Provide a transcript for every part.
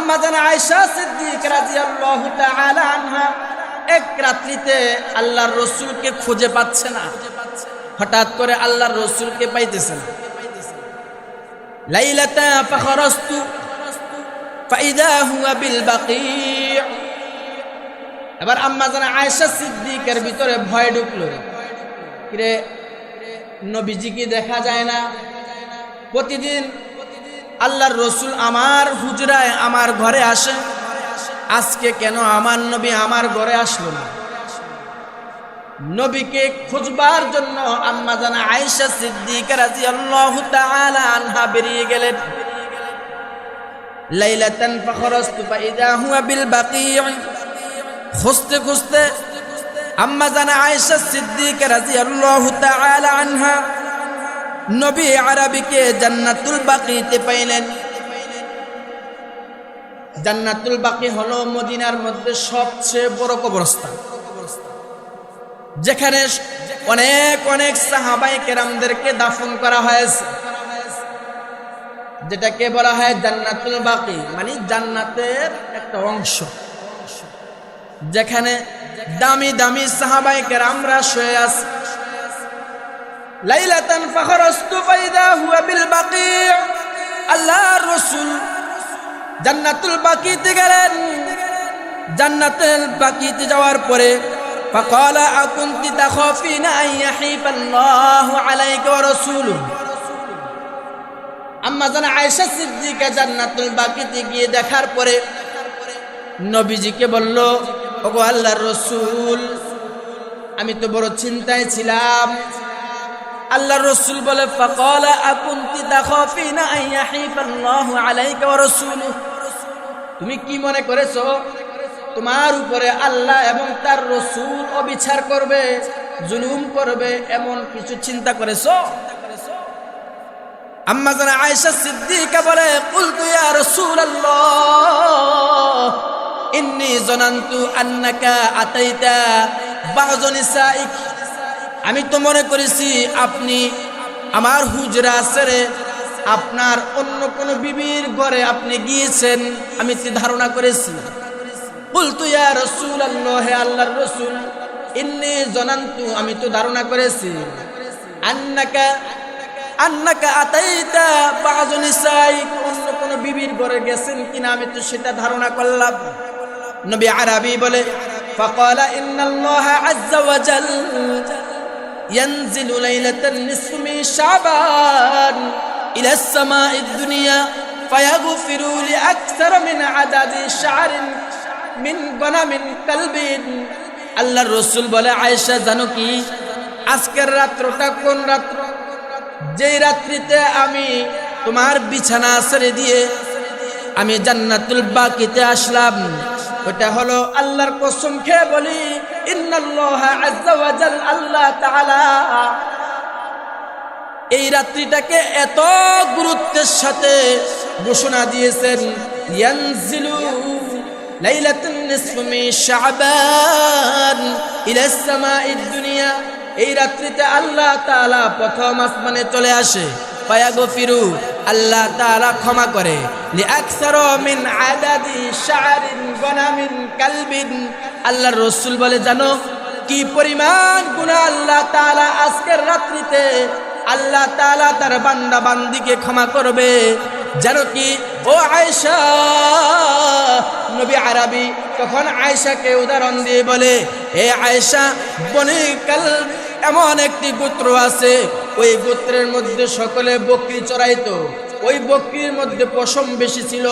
আম্মা জান আয়েশা সিদ্দিকা রাদিয়াল্লাহু তাআলা আনহা এক রাত্রিতে আল্লাহর রাসূলকে খুঁজে পাচ্ছে না। হঠাৎ করে আল্লাহর রাসূলকে পাইতেছে না। লাইলাতা ফাখরাস্তু ফাইদা হুয়া বিল বাকি। এবার আম্মা জান আয়েশা সিদ্দিকার ভিতরে ভয় ঢুকলো, কিরে নবীজিকে দেখা যায় না। প্রতিদিন আল্লাহর রাসূল আমার হুজরায় আমার ঘরে আসে, আজকে কেন আমার নবী আমার ঘরে আসলো না? নবীকে খুঁজবার জন্য আম্মা জান আয়েশা সিদ্দিকা রাদিয়াল্লাহু তাআলা আনহা বেরিয়ে গেলেন। লাইলাতান ফাখরাস্তু ফাইদা হুয়া বিল বাকি। খুঁজতে খুঁজতে আম্মা জান আয়েশা সিদ্দিকা রাদিয়াল্লাহু তাআলা আনহা নবী আরবিকে জান্নাতুল বাকিতে পাইলেন। জান্নাতুল বাকি হলো মদিনার মধ্যে সবচেয়ে বড় কবরস্থান, যেখানে অনেক অনেক সাহাবায়ে কেরামদেরকে দাফন করা হয়েছে, যেটাকে বলা হয় জান্নাতুল বাকি, মানে জান্নাতের একটা অংশ, যেখানে দামি দামি সাহাবায়ে কেরামরা শুয়ে আছে। লাইলাতান ফাখরাস্তু ফাইদা হুয়া বিল বাকি। আল্লাহর রাসূল জান্নাতুল বাকিতে গেলেন। জান্নাতুল বাকিতে যাওয়ার পরে ফাকালা আকুনতি তাখাফিনা আন ইয়াহিফাল্লাহু আলাইকা ওয়া রাসূলুহু। আম্মা জান আয়েশা সিদ্দিকা জান্নাতুল বাকিতে গিয়ে দেখার পরে নবীজিকে বলল, ওগো আল্লাহর রাসূল, আমি তো বড় চিন্তায় ছিলাম। আল্লাহর রাসূল বলে, ফাকালা আকুনতি তাখাফিনা আন ইয়াহিফাল্লাহু আলাইকা ওয়া রাসূলুহু। তুমি কি মনে করেছো তোমার উপরে আল্লাহ এবং তার রাসূল অবিচার করবে, জুলুম করবে, এমন কিছু চিন্তা করেছো? আম্মা জান আয়েশা সিদ্দিকা বলে, কুলতু ইয়া রাসূলুল্লাহ ইন্নী জানান্তু আন্নাকা আতাইতা বা'য নিসাইক। আমি তো মনে করেছি আপনি আমার হুজরা ছেড়ে আপনার অন্য কোন বিবির ঘরে আপনি গিয়েছেন, আমি তো ধারণা করেছি। কুলতু ইয়া রাসূলুল্লাহ, হে আল্লাহর রাসূল, ইন্নী জানান্তু, আমি তো ধারণা করেছি, আন্নাকা আতাইতা বা'য নিসাইক, অন্য কোন বিবির ঘরে গেছেন কিনা আমি তো সেটা ধারণা করলাম। নবী আরবি বলে, ফাকালা ইন্নাল্লাহা আযযা ওয়া জাল্লা ينزل ليلة النصف من شعبان إلى السماء الدنيا فيغفر لأكثر من عدد شعر من غنم كلب। আল্লাহর রাসূল বলে, আয়েশা জানো কি আজকের রাত্রটা কোন রাত্র? যেই রাত্রিতে আমি তোমার বিছানা ছেড়ে দিয়ে আমি জান্নাতুল বাকিতে আসলাম, ওটা হলো আল্লাহর কসম খেয়ে বলি, ইন্নাল্লাহা আযযা ওয়া জাল, আল্লাহ তাআলা এই রাত্রিটাকে এত গুরুত্বের সাথে ঘোষণা দিয়েছেন, ইয়ানজিলু লাইলাতুন নিসফি মিন শাবান ইলা সামাঈদ দুনিয়া। এই রাত্রিতে আল্লাহ তাআলা প্রথম আসমানে চলে আসে, ফায়াগফিরু, আল্লাহ তাআলা ক্ষমা করে, লিআকসারা মিন আদাদি শা'রিন গনামিন কালবিন। আল্লাহর রাসূল বলে, জানো কি পরিমাণ গুনাহ আল্লাহ তাআলা আজকের রাত্রিতে আল্লাহ তাআলা তার বান্দা বান্দিকে ক্ষমা করবে। জানো কি ও আয়েশা? নবী আরবি তখন আয়েশাকে উদাহরণ দিয়ে বলে, হে আয়েশা, বনি কালব এমন একটি গোত্র আছে, ওই গোত্রের মধ্যে সকলে বকরি চড়াইতো, ওই বকরির মধ্যে পশম বেশি ছিল।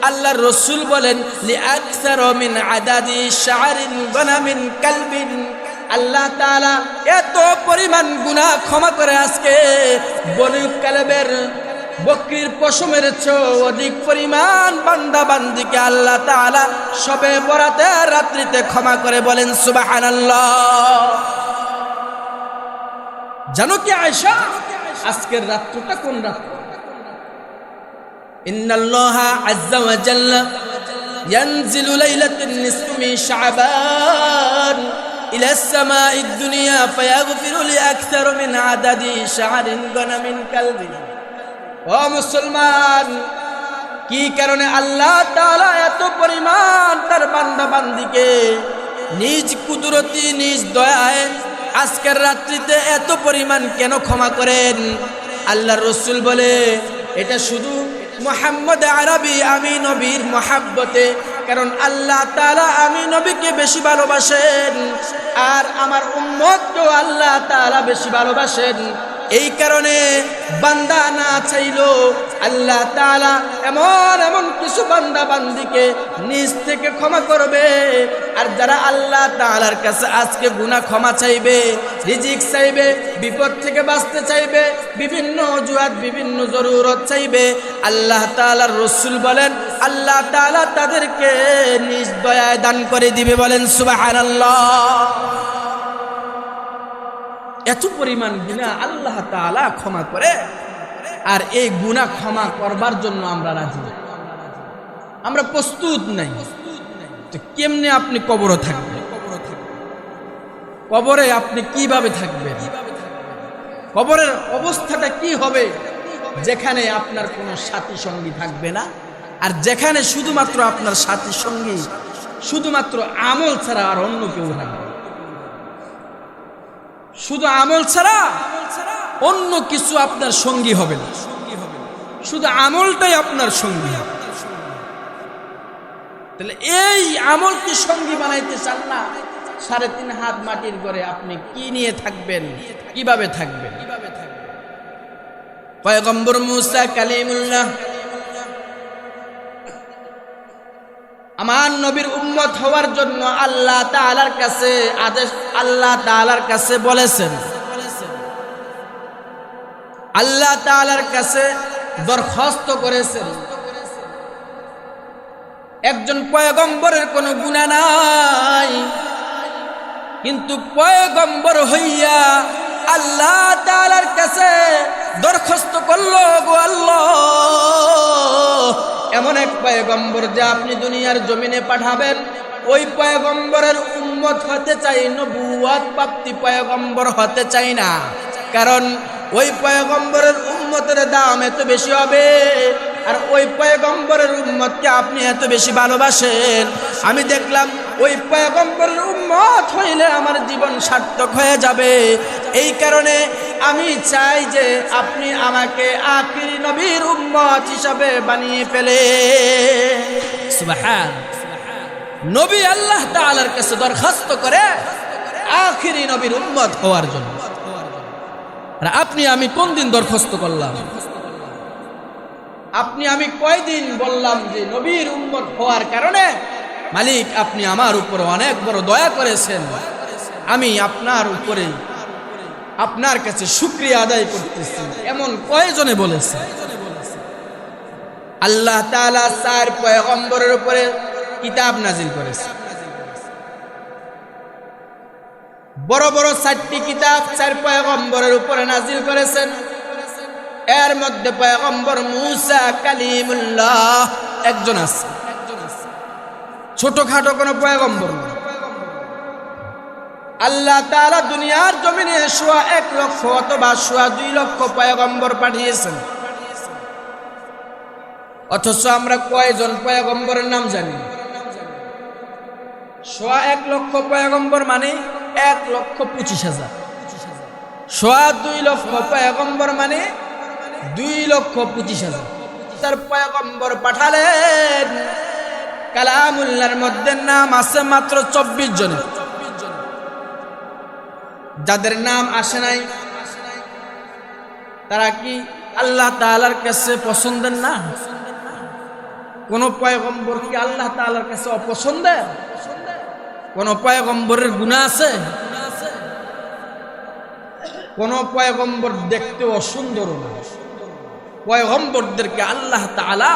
আল্লাহর রাসূল বলেন, লিআকসারা মিন আদাদি শা'রিন গনামিন কালবিন। আল্লাহ তাআলা এত পরিমাণ গুনাহ ক্ষমা করে আজকে বনি কালবের বকরির পশমের চেয়ে অধিক পরিমাণ বান্দা বান্দিকে আল্লাহ তাআলা শবে বরাতের রাত্রিতে ক্ষমা করে। বলেন সুবহানাল্লাহ। জানো কি আয়েশা আজকের রাত্রটা কোন রাত্র? ইন্নাল্লাহা আযযা ওয়া জাল্লা ইয়ানজিলু লাইলাতান নিসফি মিন শাবান ইলা সামাঈদ দুনিয়া ফায়াগফিরু লিআকসার মিন আদাদি শা'রিন গনামিন কালবিন। ও মুসলমান, কি কারণে আল্লাহ তাআলা এত পরিমাণ তার বান্দা বান্দিকে নিজ কুদরতি নিজ দয়ায় আজকের রাত্রিতে এত পরিমাণ কেন ক্ষমা করেন? আল্লাহর রাসূল বলে এটা শুধু মুহাম্মদ আরবি আমি নবীর মহাব্বতে, কারণ আল্লাহ তাআলা আমি নবীকে বেশি ভালোবাসেন আর আমার উম্মতকেও আল্লাহ তাআলা বেশি ভালোবাসেন। এই কারণে বান্দা না চাইলো আল্লাহ তাআলা এমন কিছু বান্দা বান্দিকে নিজ থেকে ক্ষমা করবে। আর যারা আল্লাহ তাআলার কাছে আজকে গুনাহ ক্ষমা চাইবে, রিজিক চাইবে, বিপদ থেকে বাঁচতে চাইবে, বিভিন্ন অজুহাত বিভিন্ন জরুরত চাইবে, আল্লাহ তাআলার রাসূল বলেন আল্লাহ তাআলা তাদেরকে নিজ দয়ায় দান করে দিবে। বলেন সুবহানাল্লাহ। এত পরিমাণ গুনাহ আল্লাহ তাআলা ক্ষমা করে, আর এই গুনাহ ক্ষমা করবার জন্য আমরা রাজি, আমরা প্রস্তুত নাই। তো কেমনে আপনি কবরে থাকবেন? কবরে আপনি কিভাবে থাকবেন? কবরের অবস্থাটা কি হবে যেখানে আপনার কোনো সাথী সঙ্গী থাকবে না, আর যেখানে শুধুমাত্র আপনার সাথী সঙ্গী শুধুমাত্র আমল ছাড়া আর অন্য কেউ থাকবে? শুধু আমল ছাড়া অন্য কিছু আপনার সঙ্গী হবে না, শুধু আমলটাই আপনার সঙ্গী হবে। তাহলে এই আমল কি সঙ্গী বানাইতে চান না? 3.5 হাত মাটির ঘরে আপনি কি নিয়ে থাকবেন? কিভাবে থাকবেন? পয়গম্বর মুসা কালিমুল্লাহ আমার নবীর উম্মত হওয়ার জন্য আল্লাহ তাআলার কাছে আদেশ, আল্লাহ তাআলার কাছে বলেছেন, আল্লাহ তাআলার কাছে দরখাস্ত করেছেন। একজন পয়গম্বরের কোনো গুনাহ নাই, কিন্তু পয়গম্বর হইয়া আল্লাহ তাআলার কাছে দরখাস্ত করলো, গো আল্লাহ এমন এক পয়গম্বর যা আপনি দুনিয়ার জমিনে পাঠাবেন, ওই পয়গম্বরের উম্মত হতে চাই, নবুয়ত প্রাপ্তি পয়গম্বর হতে চাই না। কারণ ওই পয়গম্বরের উম্মতের দাম এত বেশি হবে, আর ওই পয়গম্বরের উম্মতকে আপনি এত বেশি ভালোবাসেন। আমি দেখলাম ওই পয়গম্বরের উম্মত হইলে আমার জীবন সার্থক হয়ে যাবে। এই কারণে আমি চাই যে আপনি আমাকে আখিরি নবীর উম্মত হিসাবে বানিয়ে ফেলে। সুবহান। নবী আল্লাহ তাআলার কাছে দরখাস্ত করে আখিরি নবীর উম্মত হওয়ার জন্য। আর আপনি আমি কোন দিন দরখাস্ত করলাম? আপনি আমি কয়দিন বললাম যে নবীর উম্মত হওয়ার কারণে মালিক আপনি আমার উপর অনেক বড় দয়া করেছেন, আমি আপনার উপরে আপনার কাছে শুকরিয়া আদায় করতেছি, এমন কয়জনে বলেছে? আল্লাহ তাআলা 4 পয়গম্বরের উপরে কিতাব নাজিল করেছে। বড় বড় 4টি কিতাব 4 পয়গম্বরের উপরে নাজিল করেছেন। এর মধ্যে পয়গম্বর মুসা কালিমুল্লাহ একজন আছে, ছোটখাটো কোনো পয়গম্বর না। আল্লাহ তাআলা দুনিয়ার জমিনে 1 লক্ষ অথবা 2 লক্ষ পয়গম্বর পাঠিয়েছেন, অথচ আমরা কয়জন পয়গম্বরের নাম জানি? 1 লক্ষ পয়গম্বর মানে 1,25,000। 2 লক্ষ পয়গম্বর মানে 2,25,000। তার পয়গম্বর পাঠালেন, কালামুল্লাহর মধ্যে নাম আছে মাত্র 24 জনের। যাদের নাম আসে নাই তারা কি আল্লাহ তাআলার কাছে পছন্দের না? কোন পয়গম্বর কি আল্লাহ তাআলার কাছে অপছন্দের? কোন পয়গম্বরের গুনাহ আছে? কোন পয়গম্বর দেখতে অসুন্দর না। পয়গম্বরদেরকে আল্লাহ তাআলা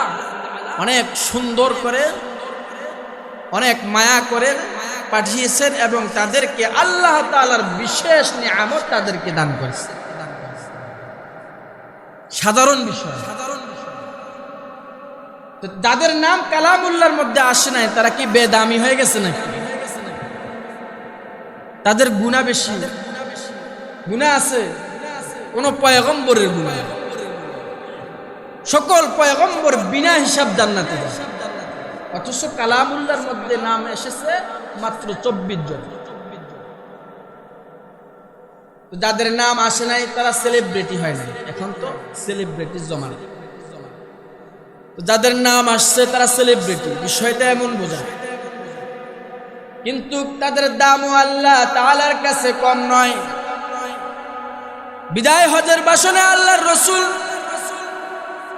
অনেক সুন্দর করে, অনেক মায়া করে পাঠিয়েছেন এবং তাদেরকে আল্লাহ তাআলার বিশেষ নিয়ামত তাদেরকে দান করেছে। সাধারণ বিষয়। তো যাদের নাম কালামুল্লাহর মধ্যে আসে নাই তারা কি বেদামি হয়ে গেছে নাকি? তাদের গুনাহ বেশি? গুনাহ আছে? কোন পয়গম্বরের গুনাহ? সকল পয়গম্বর বিনা হিসাব জান্নাতে যায়, অথচ কালামুল্লাহর মধ্যে নাম এসেছে মাত্র 24 জন। যাদের নাম আসে নাই তারা সেলিব্রিটি হয় নাই, এখন তো সেলিব্রিটি জমানা। যাদের নাম আসছে তারা সেলিব্রিটি, বিষয়টা এমন বোঝায়। কিন্তু তাদের দামও আল্লাহ তাআলার কাছে কম নয়। বিদায় হজের ভাষণে আল্লাহর রাসূল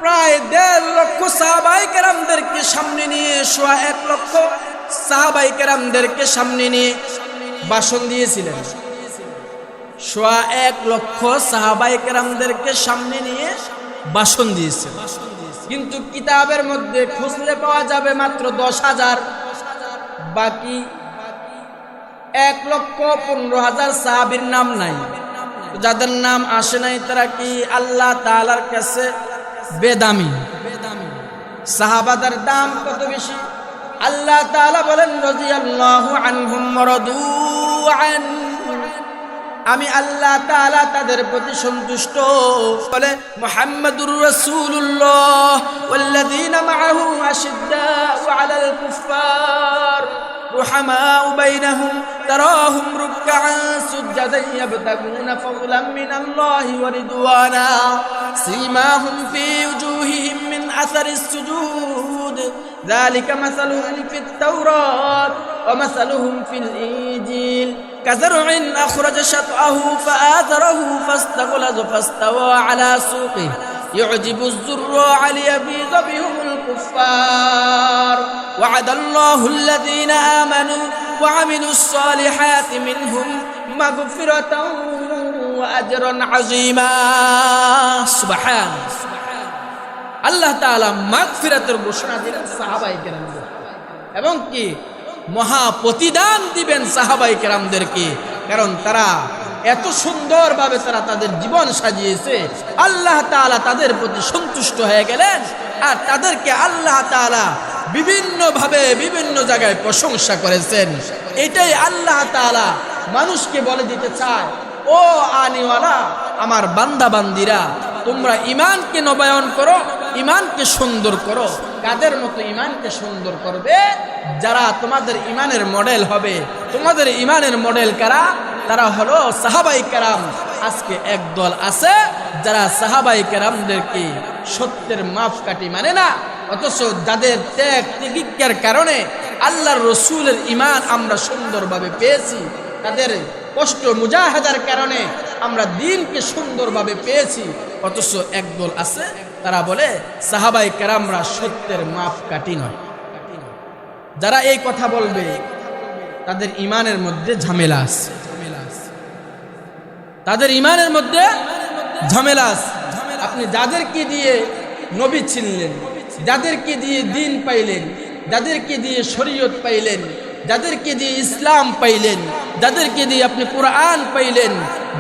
প্রায় 1.5 লক্ষ সাহাবায়ে কেরামদেরকে সামনে নিয়ে, 1.25 লক্ষ সাহাবায়ে কেরামদেরকে সামনে নিয়ে ভাষণ দিয়েছিলেন। 1.25 লক্ষ সাহাবায়ে কেরামদেরকে সামনে নিয়ে ভাষণ দিয়েছেন। কিন্তু কিতাবের মধ্যে খুঁজলে পাওয়া যাবে মাত্র 10,000, বাকি 1,15,000 সাহাবীর নাম নাই। যাদের নাম আসে নাই তারা কি আল্লাহ তাআলার কাছে বেদামি? সাহাবাদের দাম কত বেশি! আল্লাহ তাআলা বলেন রাদিয়াল্লাহু আনহুম ওয়ারাদু আন, আমি আল্লাহ তাআলা তাদের প্রতি সন্তুষ্ট। বলে মুহাম্মাদুর রাসূলুল্লাহ ওয়াল্লাযীনা মাআহু আশিদ্দাউ আলাল কুফফার রুহামাউ বাইনাহুম তারাহুম রুকআন সুজদান ইয়াবতাগুনা ফাদলাম মিনাল্লাহি ওয়া রিদওয়ানা সীমাহুম ফি উজুহিহিম মিন আসারিস সুজুদ যালিকা মাসালুহুম ফিত তাওরাত ওয়া মাসালুহুম ফিল ইনজিল كزرع أخرج شطأه فآزره فاستغلظ فاستوى على سوقه يعجب الزراع ليغيظ بهم الكفار وعد الله الذين آمنوا وعملوا الصالحات منهم مغفرة وأجرا عظيما سبحان الله تعالى মাগফিরাতের ঘোষণা দিলেন সাহাবায়ে কেরামদের, এবং কি মহা প্রতিদান দিবেন সাহাবায়ে কেরামদেরকে, কারণ তারা এত সুন্দরভাবে তারা তাদের জীবন সাজিয়েছে। আল্লাহ তাআলা তাদের প্রতি সন্তুষ্ট হয়ে গেলেন, আর তাদেরকে আল্লাহ তাআলা বিভিন্নভাবে বিভিন্ন জায়গায় প্রশংসা করেছেন। এটাই আল্লাহ তাআলা মানুষকে বলে দিতে চায়, ও আনিওয়ালা আমার বান্দা বান্দিরা, তোমরা ঈমানকে নবায়ন করো, ঈমানকে সুন্দর করো। কাদের মতো ঈমানকে সুন্দর করবে? যারা তোমাদের ঈমানের মডেল হবে। তোমাদের ঈমানের মডেল কারা? তারা হলো সাহাবায়ে কেরাম। আজকে একদল আছে যারা সাহাবায়ে কেরামদেরকে সত্যের মাপকাঠি মানে না, অথচ যাদের ত্যাগ তিতিক্ষার কারণে আল্লাহর রাসূলের ঈমান আমরা সুন্দরভাবে পেয়েছি, তাদের কষ্ট মুজাহাদার কারণে আমরা দ্বীনকে সুন্দরভাবে পেয়েছি। অথচ একদল আছে তারা বলে সাহাবায়ে কেরামরা সত্যের মাপকাঠি নয়। যারা এই কথা বলবে তাদের ঈমানের মধ্যে ঝামেলা আছে, তাদের ঈমানের মধ্যে ঝামেলা আছে। আপনি যাদেরকে দিয়ে নবী চিনলেন, যাদেরকে দিয়ে দ্বীন পাইলেন, যাদেরকে দিয়ে শরীয়ত পাইলেন, যাদেরকে দিয়ে ইসলাম পাইলেন, যাদেরকে দিয়ে আপনি কোরআন পাইলেন,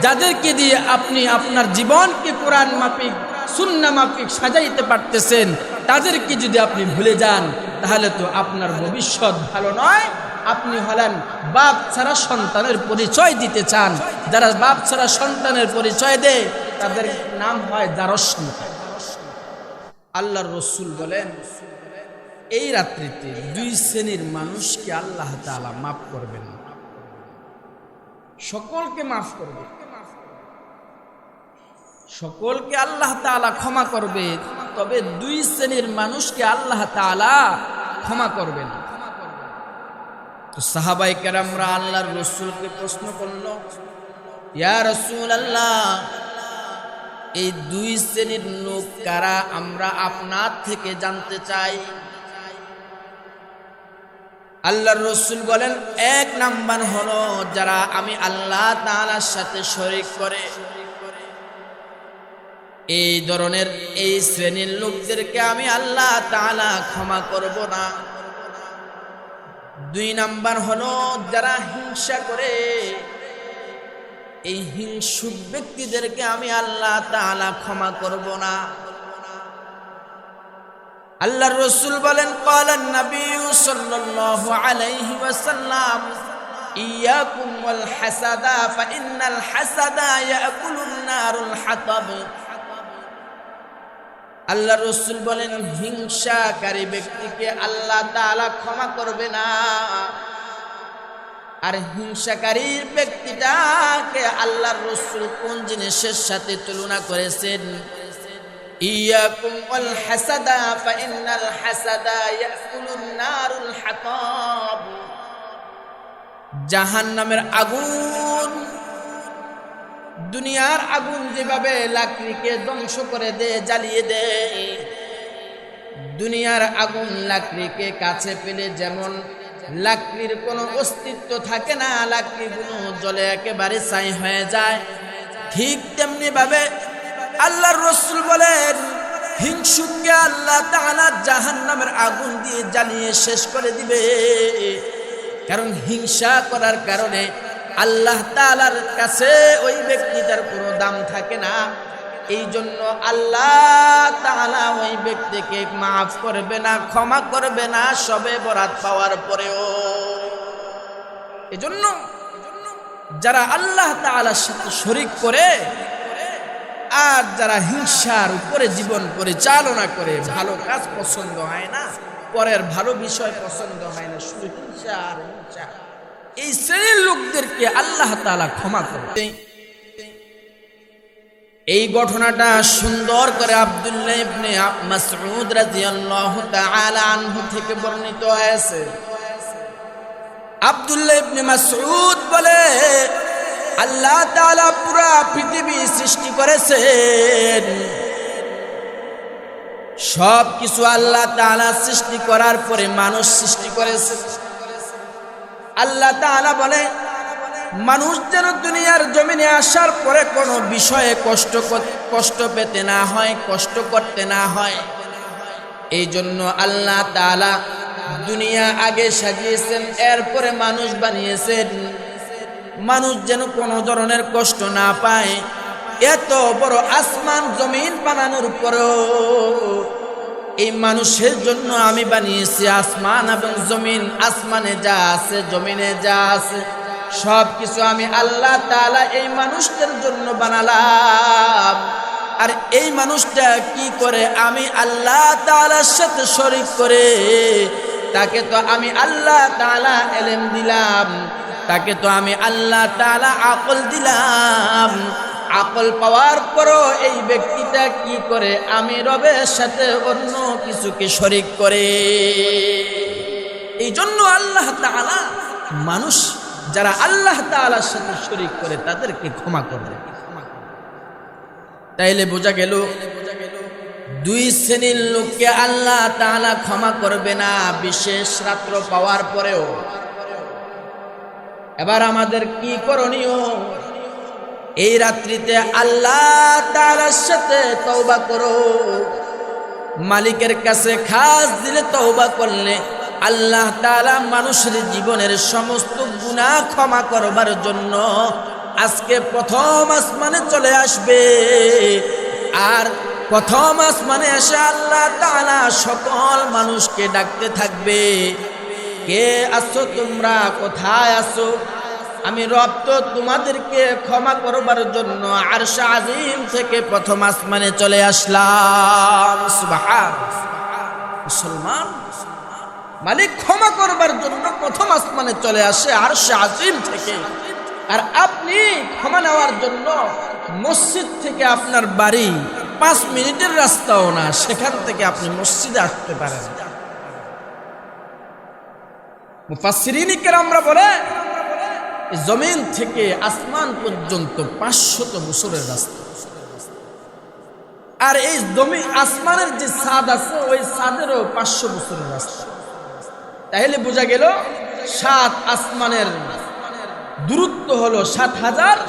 যাদেরকে দিয়ে আপনি আপনার জীবনকে কোরআন মাফিক সুন্নাহ মাফিক সাজাইতে পারতেছেন, তাদেরকে যদি আপনি ভুলে যান তাহলে তো আপনার ভবিষ্যৎ ভালো নয়। আপনি হলেন বাপ ছাড়া সন্তানের পরিচয় দিতে চান। যারা বাপ ছাড়া সন্তানের পরিচয় দেয় তাদের নাম হয় জারজ সন্তান। আল্লাহর রাসূল বলেন, এই রাত্রিতে 2 শ্রেণীর মানুষকে আল্লাহ তাআলা মাফ করবেন, সকলকে মাফ করবে, সকলকে আল্লাহ তাআলা ক্ষমা করবে, তবে 2 শ্রেণীর মানুষকে আল্লাহ তাআলা ক্ষমা করবেন। তো সাহাবায়ে কেরামরা আল্লাহর রাসূলকে প্রশ্ন করল, ইয়া রাসূলুল্লাহ, এই 2 শ্রেণীর লোক কারা? আমরা আপনার থেকে জানতে চাই। আল্লাহর রাসূল বলেন, 1 নাম্বার হলো যারা আমি আল্লাহ তাআলার সাথে শরীক করে। এই ধরনের এই শ্রেণীর লোকদেরকে আমি আল্লাহ তাআলা ক্ষমা করব না। 2 নাম্বার হলো যারা হিংসা করে। এই হিংসুক ব্যক্তিদেরকে আমি আল্লাহ তাআলা ক্ষমা করব না। আল্লাহর রাসূল বলেন, ক্বালান নবী সাল্লাল্লাহু আলাইহি ওয়াসাল্লাম, ইয়াকুম ওয়াল হাসাদা ফাইন্নাল হাসাদা ইয়াকুলুন নারুল হাতাব। আল্লাহ রাসূল বলেন হিংসাকারী ব্যক্তিকে আল্লাহ তাআলা ক্ষমা করবে না। আর হিংসাকারী ব্যক্তিটাকে আল্লাহর রাসূল কোন জিনিসের সাথে তুলনা করেছেন? ইয়াকুম ওয়াল হাসাদা ফাইন্নাল হাসাদা ইয়াকুলুন নারুল হাতাব। জাহান্নামের আগুন, দুনিয়ার আগুন যেভাবে লাকড়িকে ধ্বংস করে দেয়, জ্বালিয়ে দেয়, দুনিয়ার আগুন লাকড়িকে কাছে পেলে যেমন লাকড়ির কোনো অস্তিত্ব থাকে না, লাকড়িগুলো জ্বলে একেবারে ছাই হয়ে যায়, ঠিক তেমনি ভাবে আল্লাহর রাসূল বলেন হিংসুককে আল্লাহ তাআলা জাহান্নামের আগুন দিয়ে জ্বালিয়ে শেষ করে দিবে। কারণ হিংসা করার কারণে আল্লাহ তাআলার কাছে ওই ব্যক্তিটার কোনো দাম থাকে না। এই জন্য আল্লাহ তাআলা ওই ব্যক্তিকে মাফ করবে না, ক্ষমা করবে না সবে বরাত পাওয়ার পরেও। এজন্য যারা আল্লাহ তাআলার সাথে শরীক করে আর যারা হিংসার উপরে জীবন পরিচালনা করে, ভালো কাজ পছন্দ হয় না, পরের ভালো বিষয় পছন্দ হয় না, শুধু হিংসা আর হিংসা, এই শ্রেণীর লোকদেরকে আল্লাহ তাআলা ক্ষমা করবে। এই ঘটনাটা সুন্দর করে আব্দুল্লাহ ইবনে মাসউদ রাদিয়াল্লাহু তাআলা আনহু থেকে বর্ণিত হয়েছে। আব্দুল্লাহ ইবনে মাসউদ বলে আল্লাহ তাআলা পুরা পৃথিবী সৃষ্টি করেছেন, সব কিছু আল্লাহ তাআলা সৃষ্টি করার পরে মানুষ সৃষ্টি করেছে। আল্লাহ তাআলা বলে মানুষ যেন দুনিয়ার জমিনে আসার পরে কোনো বিষয়ে কষ্ট পেতে না হয়, কষ্ট করতে না হয়। এই জন্য আল্লাহ তাআলা দুনিয়া আগে সাজিয়েছেন, এরপরে মানুষ বানিয়েছেন, মানুষ যেন কোনো ধরনের কষ্ট না পায়। এত বড় আসমান জমিন বানানোর পরেও এই মানুষের জন্য আমি বানিয়েছি আসমান এবং জমিন। আসমানে যা আছে, জমিনে যা আছে, সব কিছু আমি আল্লাহ তাআলা এই মানুষটার জন্য বানালাম। আর এই মানুষটা কি করে? আমি আল্লাহ তাআলার সাথে শরীক করে তাকে তো আমি আল্লাহ তাআলা ইলম দিলাম, তাকে তো আমি আল্লাহ তাআলা আকল দিলাম। আকল পাওয়ার পরও এই ব্যক্তিটা কি করে? আমি রবের সাথে অন্য কিছুকে শরীক করে। এই জন্য আল্লাহ তাআলা মানুষ যারা আল্লাহ তাআলার সাথে শরীক করে তাদেরকে ক্ষমা করবে। তাইলে বোঝা গেল দুই শ্রেণীর লোককে আল্লাহ তাআলা ক্ষমা করবে না বিশেষ রাত্র পাওয়ার পরেও। এবার আমাদের কি করণীয়? এই রাত্রিতে আল্লাহ তাআলার সাথে তওবা করো। মালিকের কাছে খাস দিলে তওবা করলে আল্লাহ তাআলা মানুষের জীবনের সমস্ত গুনাহ ক্ষমা করবার জন্য আজকে প্রথম আসমানে চলে আসবে। আর প্রথম আসমানে এসে আল্লাহ তাআলা সকল মানুষকে ডাকতে থাকবে, কে আছো তোমরা, কোথায় আছো? আমি রব তো তোমাদেরকে ক্ষমা করবার জন্য আরশ আজিম থেকে প্রথম আসমানে চলে আসলাম। সুবহানাল্লাহ। মুসলমান, মালিক ক্ষমা করবার জন্য প্রথম আসমানে চলে আসে আরশ আজিম থেকে। আর আপনি ক্ষমা নেওয়ার জন্য মসজিদ থেকে আপনার বাড়ি 5 মিনিটের রাস্তাও না, সেখান থেকে আপনি মসজিদে আসতে পারেন। মুফাসসিরিন কিরামরা বলে জমিন থেকে আসমান পর্যন্ত 500 বছরের রাস্তা। আর এই আসমানের যে ছাদ আছে ওই ছাদেরও 500 বছরের রাস্তা। তাহলে বোঝা গেল 7 আসমানের দূরত্ব হলো 7000,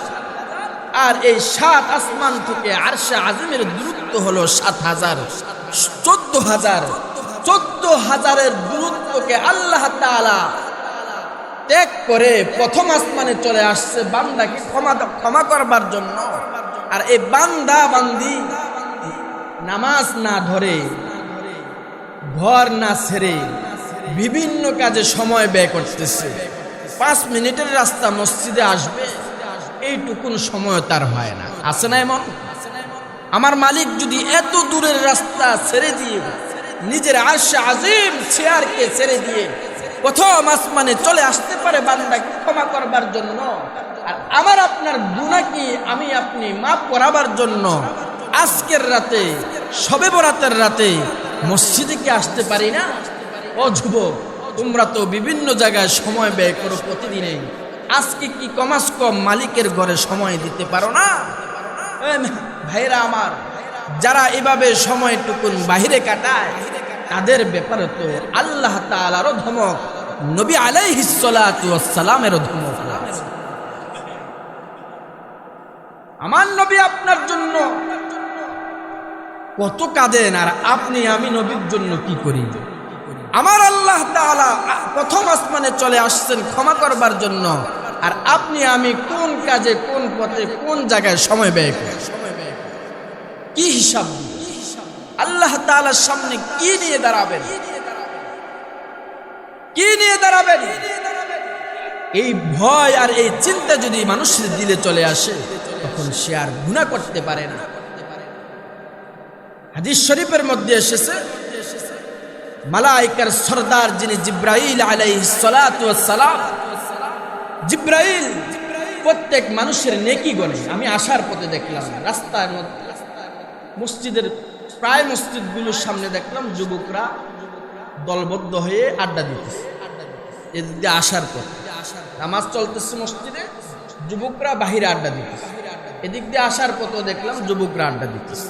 আর এই 7 আসমান থেকে আরশে আজিমের দূরত্ব হলো 7000, 14000। 14000-এর দূরত্বকে আল্লাহ তাআলা ত্যাগ করে প্রথম আসমানে চলে আসছে বান্দাকে ক্ষমা করবার জন্য। আর এই বান্দা বান্দি নামাজ না ধরে, ঘর না ছেড়ে বিভিন্ন কাজে সময় ব্যয় করতেছে। 5 মিনিটের রাস্তা মসজিদে আসবে, এইটুকুন সময় তার হয় না। আছে না এমন? আমার মালিক যদি এত দূরের রাস্তা ছেড়ে দিয়ে নিজের আরশে আজিম চেয়ারকে ছেড়ে দিয়ে প্রথম আসমানে চলে আসতে পারে বান্দাকে ক্ষমা করবার জন্য, আর আমার আপনার গুনাহ কি আমি আপনি মাফ করাবার জন্য আজকের রাতে শবে বরাতের রাতে মসজিদে কি আসতে পারি না? ও যুবক, তোমরা তো বিভিন্ন জায়গায় সময় ব্যয় করো প্রতিদিনে, আজকে কি কমাস কম মালিকের ঘরে সময় দিতে পারো না? ভাইরা আমার, যারা এভাবে সময়টুকুন বাহিরে কাটায় তাদের ব্যাপারে তো আল্লাহ তাআলারও ধমক, নবী আলাইহিস সালাতু ওয়াস সালামেরও ধমক। আমার নবী আপনার জন্য কত কাঁদেন, আর আপনি আমি নবীর জন্য কি করি? আমার আল্লাহ তাআলা প্রথম আসমানে চলে আসছেন ক্ষমা করবার জন্য, আর আপনি আমি কোন কাজে কোন পথে কোন জায়গায় সময় ব্যয় করি? কি হিসাব আল্লাহ তাআলার সামনে কি নিয়ে দাঁড়াবেন? কি নিয়ে দাঁড়াবেন? এই ভয় আর এই চিন্তা যদি মানুষের দিলে চলে আসে, তখন সে আর গুনাহ করতে পারে না। হাদিস শরীফের মধ্যে এসেছে, মালায়েকার সরদার যিনি জিব্রাইল আলাইহিস সালাতু ওয়াস সালাম, জিব্রাইল প্রত্যেক মানুষের নেকি গণে। আমি আসার পথে দেখলাম রাস্তার মধ্যে, মসজিদের প্রায় মসজিদগুলোর সামনে দেখলাম যুবকরা দলবদ্ধ হয়ে আড্ডা দিতেছে। এদিকে আসার পথে নামাজ চলতেছে মসজিদে, যুবকরা বাহিরে আড্ডা দিতেছে। এদিক দিয়ে আসার পথে দেখলাম যুবকরা আড্ডা দিতেছে।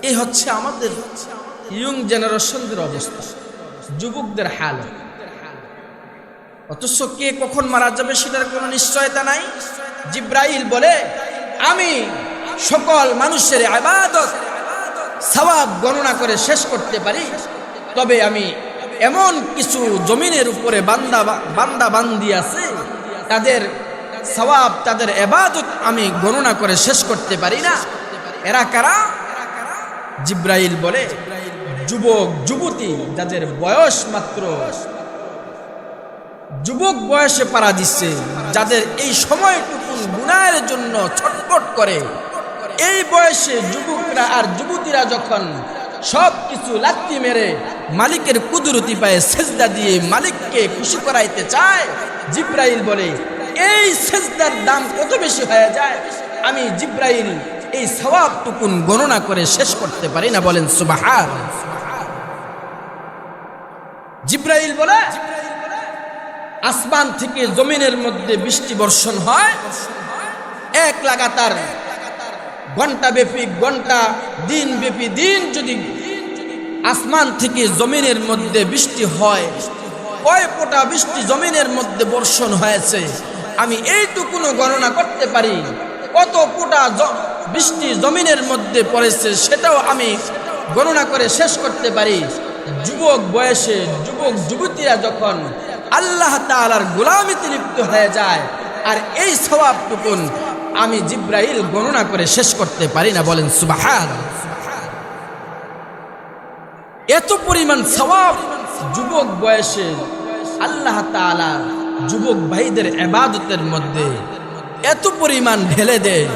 এই হচ্ছে আমাদের ইয়ং জেনারেশনদের অবস্থা, যুবকদের হাল। অথচ কে কখন মারা যাবে সেটার কোনো নিশ্চয়তা নাই। জিব্রাইল বলে, আমি সকল মানুষের ইবাদত সওয়াব গণনা করে শেষ করতে পারি, তবে আমি এমন কিছু জমিনের উপরে বান্দা বান্দি আছে, তাদের সওয়াব তাদের ইবাদত আমি গণনা করে শেষ করতে পারি না। এরা কারা? জিব্রাইল বলে, যুবক যুবতী যাদের বয়স মাত্র যুবক বয়সে পাড়া দিচ্ছে, যাদের এই সময়টুকু গুনাহের জন্য ছটফট করে, এই বয়সে যুবকরা আর যুবতীরা যখন সব কিছু লাত্তি মেরে মালিকের কুদরতি পায়ে সেজদা দিয়ে মালিককে খুশি করাইতে চায়, জিব্রাইল বলে এই সেজদার দাম কত বেশি হয়ে যায়, আমি জিব্রাইল এই সওয়াবটুকুন গণনা করে শেষ করতে পারি না। বলেন সুবহানাল্লাহ। জিব্রাইল বলে, আসমান থেকে জমিনের মধ্যে বৃষ্টি বর্ষণ হয়, এক লাগাতার ঘন্টা ব্যাপী ঘন্টা, দিন ব্যাপী দিন যদি আসমান থেকে জমিনের মধ্যে বৃষ্টি হয়, কয় ফোঁটা বৃষ্টি জমিনের মধ্যে বর্ষণ হয়েছে আমি এইটুকুনো গণনা করতে পারি। কত ফোঁটা বৃষ্টি জমিনের মধ্যে পড়েছে সেটাও আমি গণনা করে শেষ করতে পারি। যুবক বয়সে যুবক যুবতীরা যখন আল্লাহ তাআলার গোলামিতে লিপ্ত হয়ে যায়, আর এই সওয়াবটুকুন আমি জিব্রাইল গণনা করে শেষ করতে পারি না। বলেন সুবহানাল্লাহ। এত পরিমাণ সওয়াব যুবক বয়সে আল্লাহ তাআলা যুবক ভাইদের ইবাদতের মধ্যে এত পরিমাণ ঢেলে দেয়,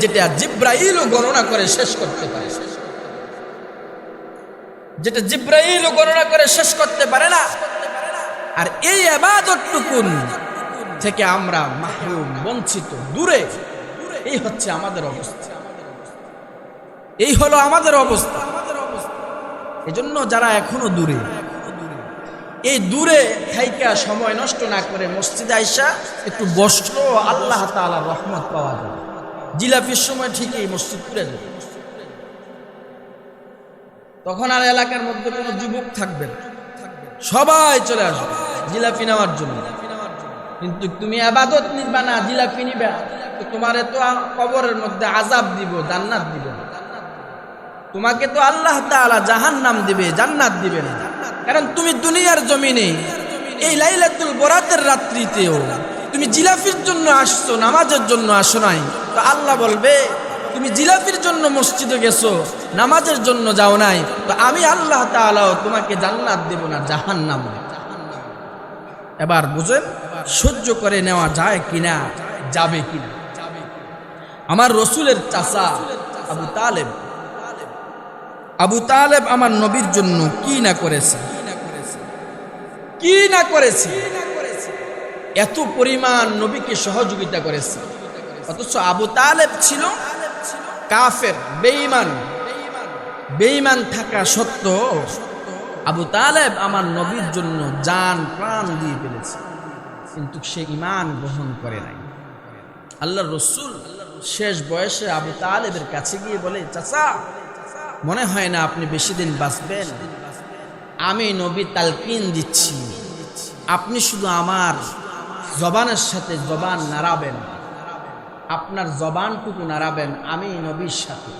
যেটা জিব্রাইলও গণনা করে শেষ করতে পারে, যেটা জিব্রাইলও গণনা করে শেষ করতে পারে না। আর এই ইবাদতটুকুন থেকে আমরা মাহরুম, বঞ্চিত, দূরে। এই হচ্ছে আমাদের অবস্থা, এই হলো আমাদের অবস্থা। এজন্য যারা এখনো দূরে, এই দূরে থাইকা সময় নষ্ট না করে মসজিদে আইসা একটু বসলো, আল্লাহ তাআলার রহমত পাওয়া যায়। জিলাপির সময় ঠিকই মসজিদ পুরে যাবে, তখন আর এলাকার মধ্যে কোনো যুবক থাকবে না, সবাই চলে আসবে জিলাপি নেওয়ার জন্য। কিন্তু তুমি ইবাদত নিবা না, জিলাপি নিবা, তো তোমারে তো কবরের মধ্যে আযাব দিব, জান্নাত দিবে না। তোমাকে তো আল্লাহ তাআলা জাহান্নাম দিবে, জান্নাত দিবে না। কারণ তুমি দুনিয়ার জমিনে এই লাইলাতুল বরাতের রাত্রিতেও তুমি জিলাপির জন্য আসছো, নামাজের জন্য আসো নাই। তো আল্লাহ বলবে, তুমি জিলাপির জন্য মসজিদে গেছো, নামাজের জন্য যাও নাই, তো আমি আল্লাহ তাআলাও তোমাকে জান্নাত দেব না, জাহান্নাম। এবার বুঝেন, সহ্য করে নেওয়া যায় কিনা, যাবে কিনা। আমার রসুলের চাচা আবু তালেব আবু তালেব আমার নবীর জন্য কি না করেছে, কি না করেছে, এত পরিমাণ নবীকে সহযোগিতা করেছে। অথচ আবু তালেব ছিল কাফের, বেঈমান। বেঈমান থাকা সত্ত্বেও আবু তালেব আমার নবীর জন্য জান প্রাণ দিয়ে ফেলেছে, কিন্তু সে ঈমান গ্রহণ করে নাই। আল্লাহর রাসূল শেষ বয়সে আবু তালেবের কাছে গিয়ে বলে, চাচা মনে হয় না আপনি বেশি দিন বাঁচবেন, আমি নবী তালকিন দিচ্ছি, আপনি শুধু আমার জবানের সাথে জবান নাড়াবেন, আপনার জবানটুকু নাড়াবেন আমি নবীর সাথে,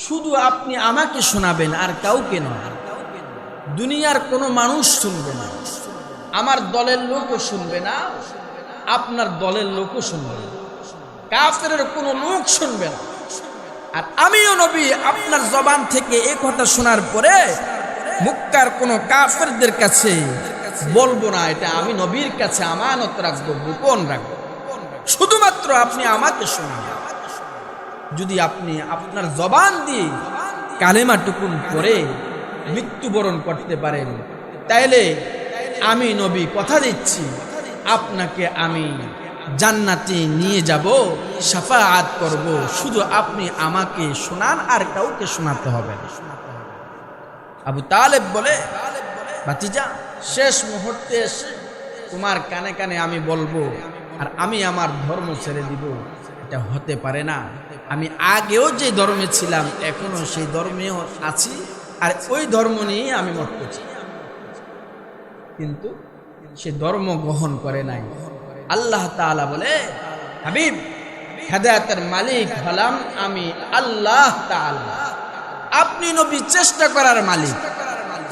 শুধু আপনি আমাকে শোনাবেন আর কাউকে নয়। দুনিয়ার কোনো মানুষ শুনবে না, আমার দলের লোকও শুনবে না, আপনার দলের লোকও শুনবে না, কাফেরের কোনো লোক শুনবে না। আর আমিও নবী আপনার জবান থেকে এই কথা শোনার পরে মক্কার কোনো কাফেরদের কাছে বলবো না, এটা আমি নবীর কাছে আমানত রাখবো, গোপন রাখবো, শুধুমাত্র আপনি আমাকে শোনান। যদি আপনি আপনার জবান দিয়ে কালেমাটুকুন পরে মৃত্যুবরণ করতে পারেন, তাইলে আমি নবী কথা দিচ্ছি আপনাকে আমি জান্নাতে নিয়ে যাব, শাফাআত করব, শুধু আপনি আমাকে শোনান আর কাউকে শোনাতে হবে না। আবু তালেব বলে, ভাতিজা শেষ মুহূর্তে এসে তোমার কানে কানে আমি বলবো আর আমি আমার ধর্ম ছেড়ে দিব, এটা হতে পারে না। আমি আগেও যে ধর্মে ছিলাম এখনো সেই ধর্মেও আছি, আর ওই ধর্ম নিয়ে আমি মরতে চাই। কিন্তু সে ধর্ম গ্রহণ করে নাই। আল্লাহ তাআলা বলে, হাবিব হেদায়েতের মালিক হলাম আমি আল্লাহ তাআলা, আপনি নবী চেষ্টা করার মালিক,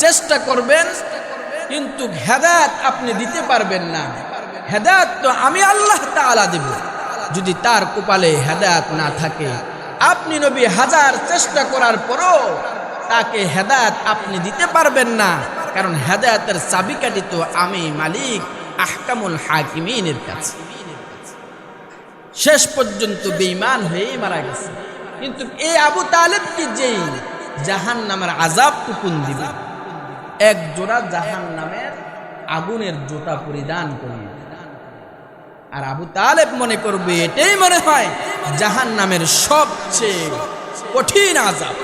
চেষ্টা করবেন কিন্তু হেদায়েত আপনি দিতে পারবেন না। হেদায়েত তো আমি আল্লাহ তাআলা দেব। যদি তার কপালে হেদায়েত না থাকে, আপনি নবী হাজার চেষ্টা করার পরও তাকে হেদায়েত আপনি দিতে পারবেন না, কারণ হেদায়েতের চাবিকাঠি তো আমি মালিক আহকামুল হাকিমিনের কাছে। শেষ পর্যন্ত বেঈমান হয়েই মারা গেছে। কিন্তু এই আবু তালেবকে যেই জাহান্নামের আযাব টুকুন দিবে, এক জোড়া জাহান্নামের আগুনের জুতা পরিধান করিয়ে, আর আবু তালেব মনে করবে এটাই মনে হয় জাহান্নামের সবচেয়ে কঠিন আযাব।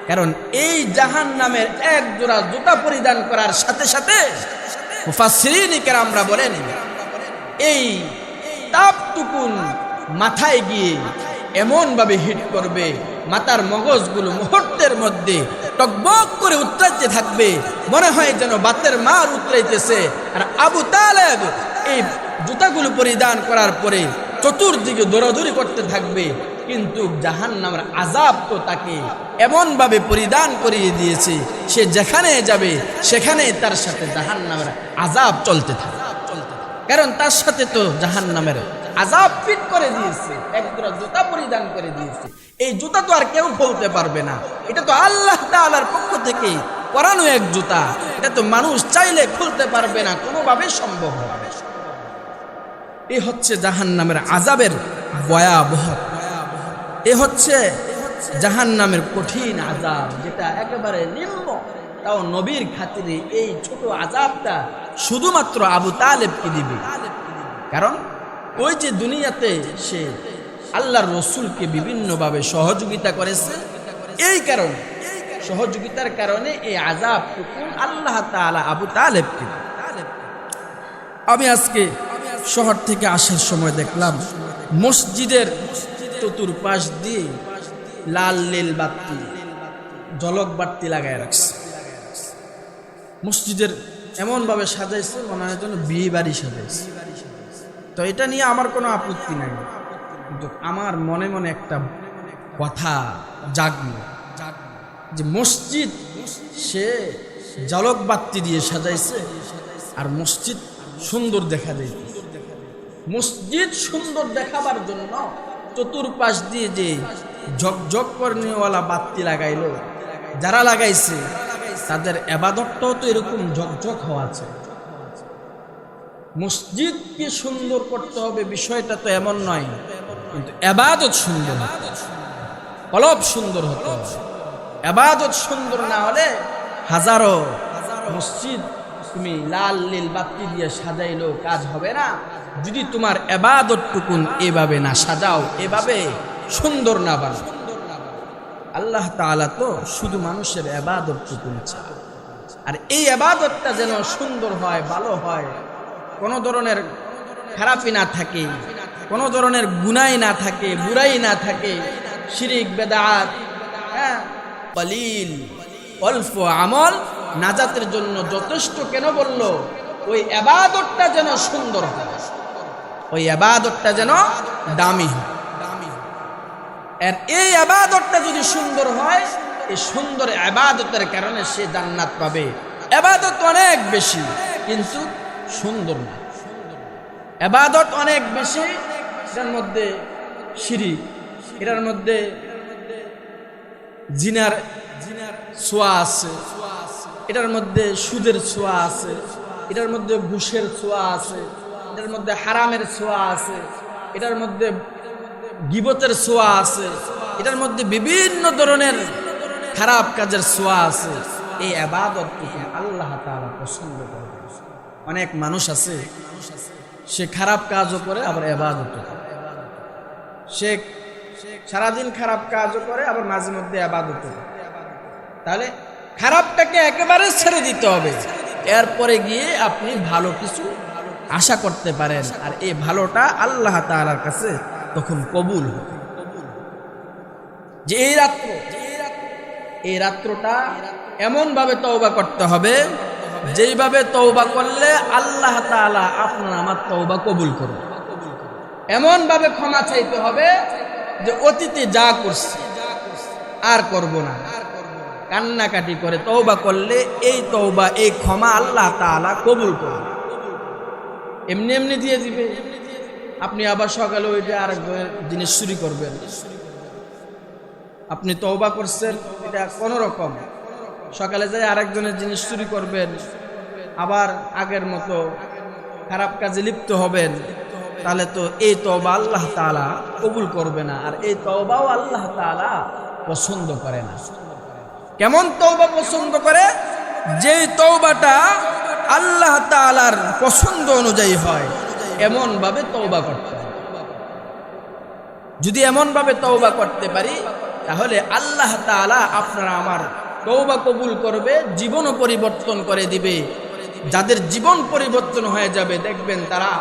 কারণ এই জাহান্নামের এক জোড়া জুতা পরিধান করার সাথে সাথে মুফাসসিরিন কেরামরা বলেন, এই তাপটুকুন মাথায় গিয়ে এমন ভাবে হিট করবে, মাথার মগজগুলো মুহূর্তের মধ্যে টকবক করে উতরাইতে থাকবে, মনে হয় যেন বাতের মার উতরাইতেছে। আর আবু তালেব এই জুতাগুলো পরিধান করার পরে চতুর্দিকে দৌড়াদৌড়ি করতে থাকবে, কিন্তু জাহান্নামের আযাব তো তাকে এমন ভাবে পরিধান করিয়ে দিয়েছে, সে যেখানে যাবে সেখানে তার সাথে জাহান্নামের আযাব চলতে থাকে। কারণ তার সাথে তো জাহান্নামের আযাব ফিট করে দিয়েছে, একজোড়া জুতা পরিধান করে দিয়েছে। এই জুতা তো আর কেউ খুলতে পারবে না, এটা তো আল্লাহ তাআলার পক্ষ থেকে পরানো এক জুতা, এটা তো মানুষ চাইলে খুলতে পারবে না, কোনোভাবে সম্ভব হবে না। এই হচ্ছে জাহান্নামের আযাবের ভয়াবহ, এ হচ্ছে জাহান্নামের কঠিন আযাব, যেটা একেবারে নিম্ন। তাও নবীর খাতিরে এই ছোট আযাবটা শুধুমাত্র আবু তালেবকে দিবে, কারণ ওই যে দুনিয়াতে সে আল্লাহর রাসূলকে বিভিন্নভাবে সহযোগিতা করেছে, এই কারণে সহযোগিতার কারণে এই আযাবটুকু আল্লাহ তাআলা আবু তালেবকে। আমি আজকে শহর থেকে আসার সময় দেখলাম মসজিদের চতুর্পাশ দিয়ে লাল নীল বাতি, ঝলক বাতি লাগায় রাখছে। মসজিদের এমন ভাবে সাজাইছে মনে হয় যেন বিয়ে বাড়ি সাজাইছে। তো এটা নিয়ে আমার কোনো আপত্তি নাই, কিন্তু আমার মনে মনে একটা কথা জাগলো যে মসজিদ সে ঝলক বাতি দিয়ে সাজাইছে, আর মসজিদ সুন্দর দেখা যায়। মসজিদ সুন্দর দেখাবার জন্য চতুর্পাশ দিয়ে যে ঝকঝক কর্নেওয়ালা বাতি লাগাইলো, যারা লাগাইছে তাদের ইবাদতটাও তো এরকম ঝকঝক হওয়া আছে। মসজিদকে সুন্দর করতে হবে বিষয়টা তো এমন নয়, কিন্তু ইবাদত সুন্দর হতে হবে, কলব সুন্দর হতে হবে। ইবাদত সুন্দর না হলে হাজারো মসজিদ তুমি লাল নীল বাতি দিয়ে সাজাইলেও কাজ হবে না, যদি তোমার ইবাদতটুকুন এভাবে না সাজাও, এভাবে সুন্দর না বানাও। আল্লাহ তাআলা তো শুধু মানুষের ইবাদতটুকুন চায়, আর এই ইবাদতটা যেন সুন্দর হয়, ভালো হয়, কোনো ধরনের খারাপই না থাকে, কোনো ধরনের গুনাহ না থাকে, বুরাই না থাকে, শিরিক বেদাত, কলিল অল্প আমল নাজাতের জন্য যথেষ্ট কেন বললো? ওই ইবাদতটা যেন সুন্দর হয়, ওই ইবাদতটা যেন দামি হয়। আর এই ইবাদতটা যদি সুন্দর হয়, এই সুন্দর ইবাদতের কারণে সে জান্নাত পাবে। ইবাদত অনেক বেশি কিন্তু সুন্দর না, ইবাদত অনেক বেশি, এটার মধ্যে শিরিক, এটার মধ্যে জিনার ছোঁয়া আছে, এটার মধ্যে সুদের ছোঁয়া আছে, এটার মধ্যে ঘুষের ছোঁয়া আছে, এটার মধ্যে হারামের ছোঁয়া আছে, এটার মধ্যে গীবতের ছোঁয়া আছে, এটার মধ্যে বিভিন্ন ধরনের খারাপ কাজের ছোঁয়া আছে। এই ইবাদতকে আল্লাহ তাআলা পছন্দ করে। অনেক মানুষ আছে সে খারাপ কাজও করে আবার ইবাদত করে, সে সারাদিন খারাপ কাজও করে আবার মাঝে মধ্যে ইবাদত করে। তাহলে খারাপটাকে একেবারে ছেড়ে দিতে হবে, এরপরে গিয়ে আপনি ভালো কিছু আশা করতে পারেন, আর এই ভালোটা আল্লাহ তাআলার কাছে তখন কবুল হবে। যে এই রাত্রটা এমন ভাবে তওবা করতে হবে, যেইভাবে তওবা করলে আল্লাহ তাআলা আপনার আমার তওবা কবুল করবে। এমন ভাবে ক্ষমা চাইতে হবে যে অতীতে যা করছি আর করব না, কান্নাকাটি করে তওবা করলে এই তওবা, এই ক্ষমা আল্লাহ তাআলা কবুল করবে। এমনি এমনি দিয়ে দিবে। আপনি আবার সকালে ওইটা আরেকজনের জিনিস চুরি করবেন, আপনি তওবা করছেন এটা কোনো রকম, সকালে যাই আরেকজনের জিনিস চুরি করবেন, আবার আগের মতো খারাপ কাজে লিপ্ত হবেন, তাহলে তো এই তওবা আল্লাহ তাআলা কবুল করবে না, আর এই তওবাও আল্লাহ তাআলা পছন্দ করে না। কেমন তওবা পছন্দ করে? যেই তওবাটা আল্লাহ তাআলার পছন্দ অনুযায়ী হয়, এমন ভাবে তওবা করতে হবে। যদি এমন ভাবে তওবা করতে পারি, তাহলে আল্লাহ তাআলা আপনারা আমার তওবা কবুল করবে, জীবনও পরিবর্তন করে দিবে। যাদের জীবন পরিবর্তন হয়ে যাবে, দেখবেন তারা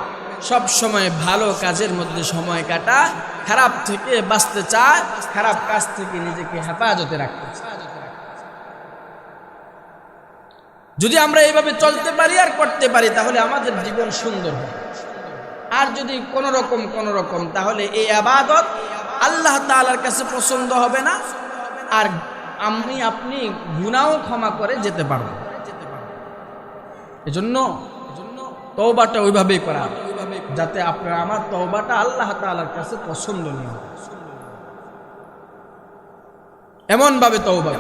সব সময় ভালো কাজের মধ্যে সময় কাটায়, খারাপ থেকে বাঁচতে চায়, খারাপ কাজ থেকে নিজেকে হেফাজতে রাখতে চায়। যদি আমরা এইভাবে চলতে পারি আর করতে পারি, তাহলে আমাদের জীবন সুন্দর হবে। আর যদি কোন রকম, তাহলে এই ইবাদত আল্লাহ তাআলার কাছে পছন্দ হবে না, আর আপনি গুনাহ ক্ষমা করে যেতে পারবেন। এজন্য তওবাটা ওইভাবেই করা, যাতে আপনার আমার তওবাটা আল্লাহ তাআলার কাছে পছন্দনীয় হয়। এমন ভাবে তওবা,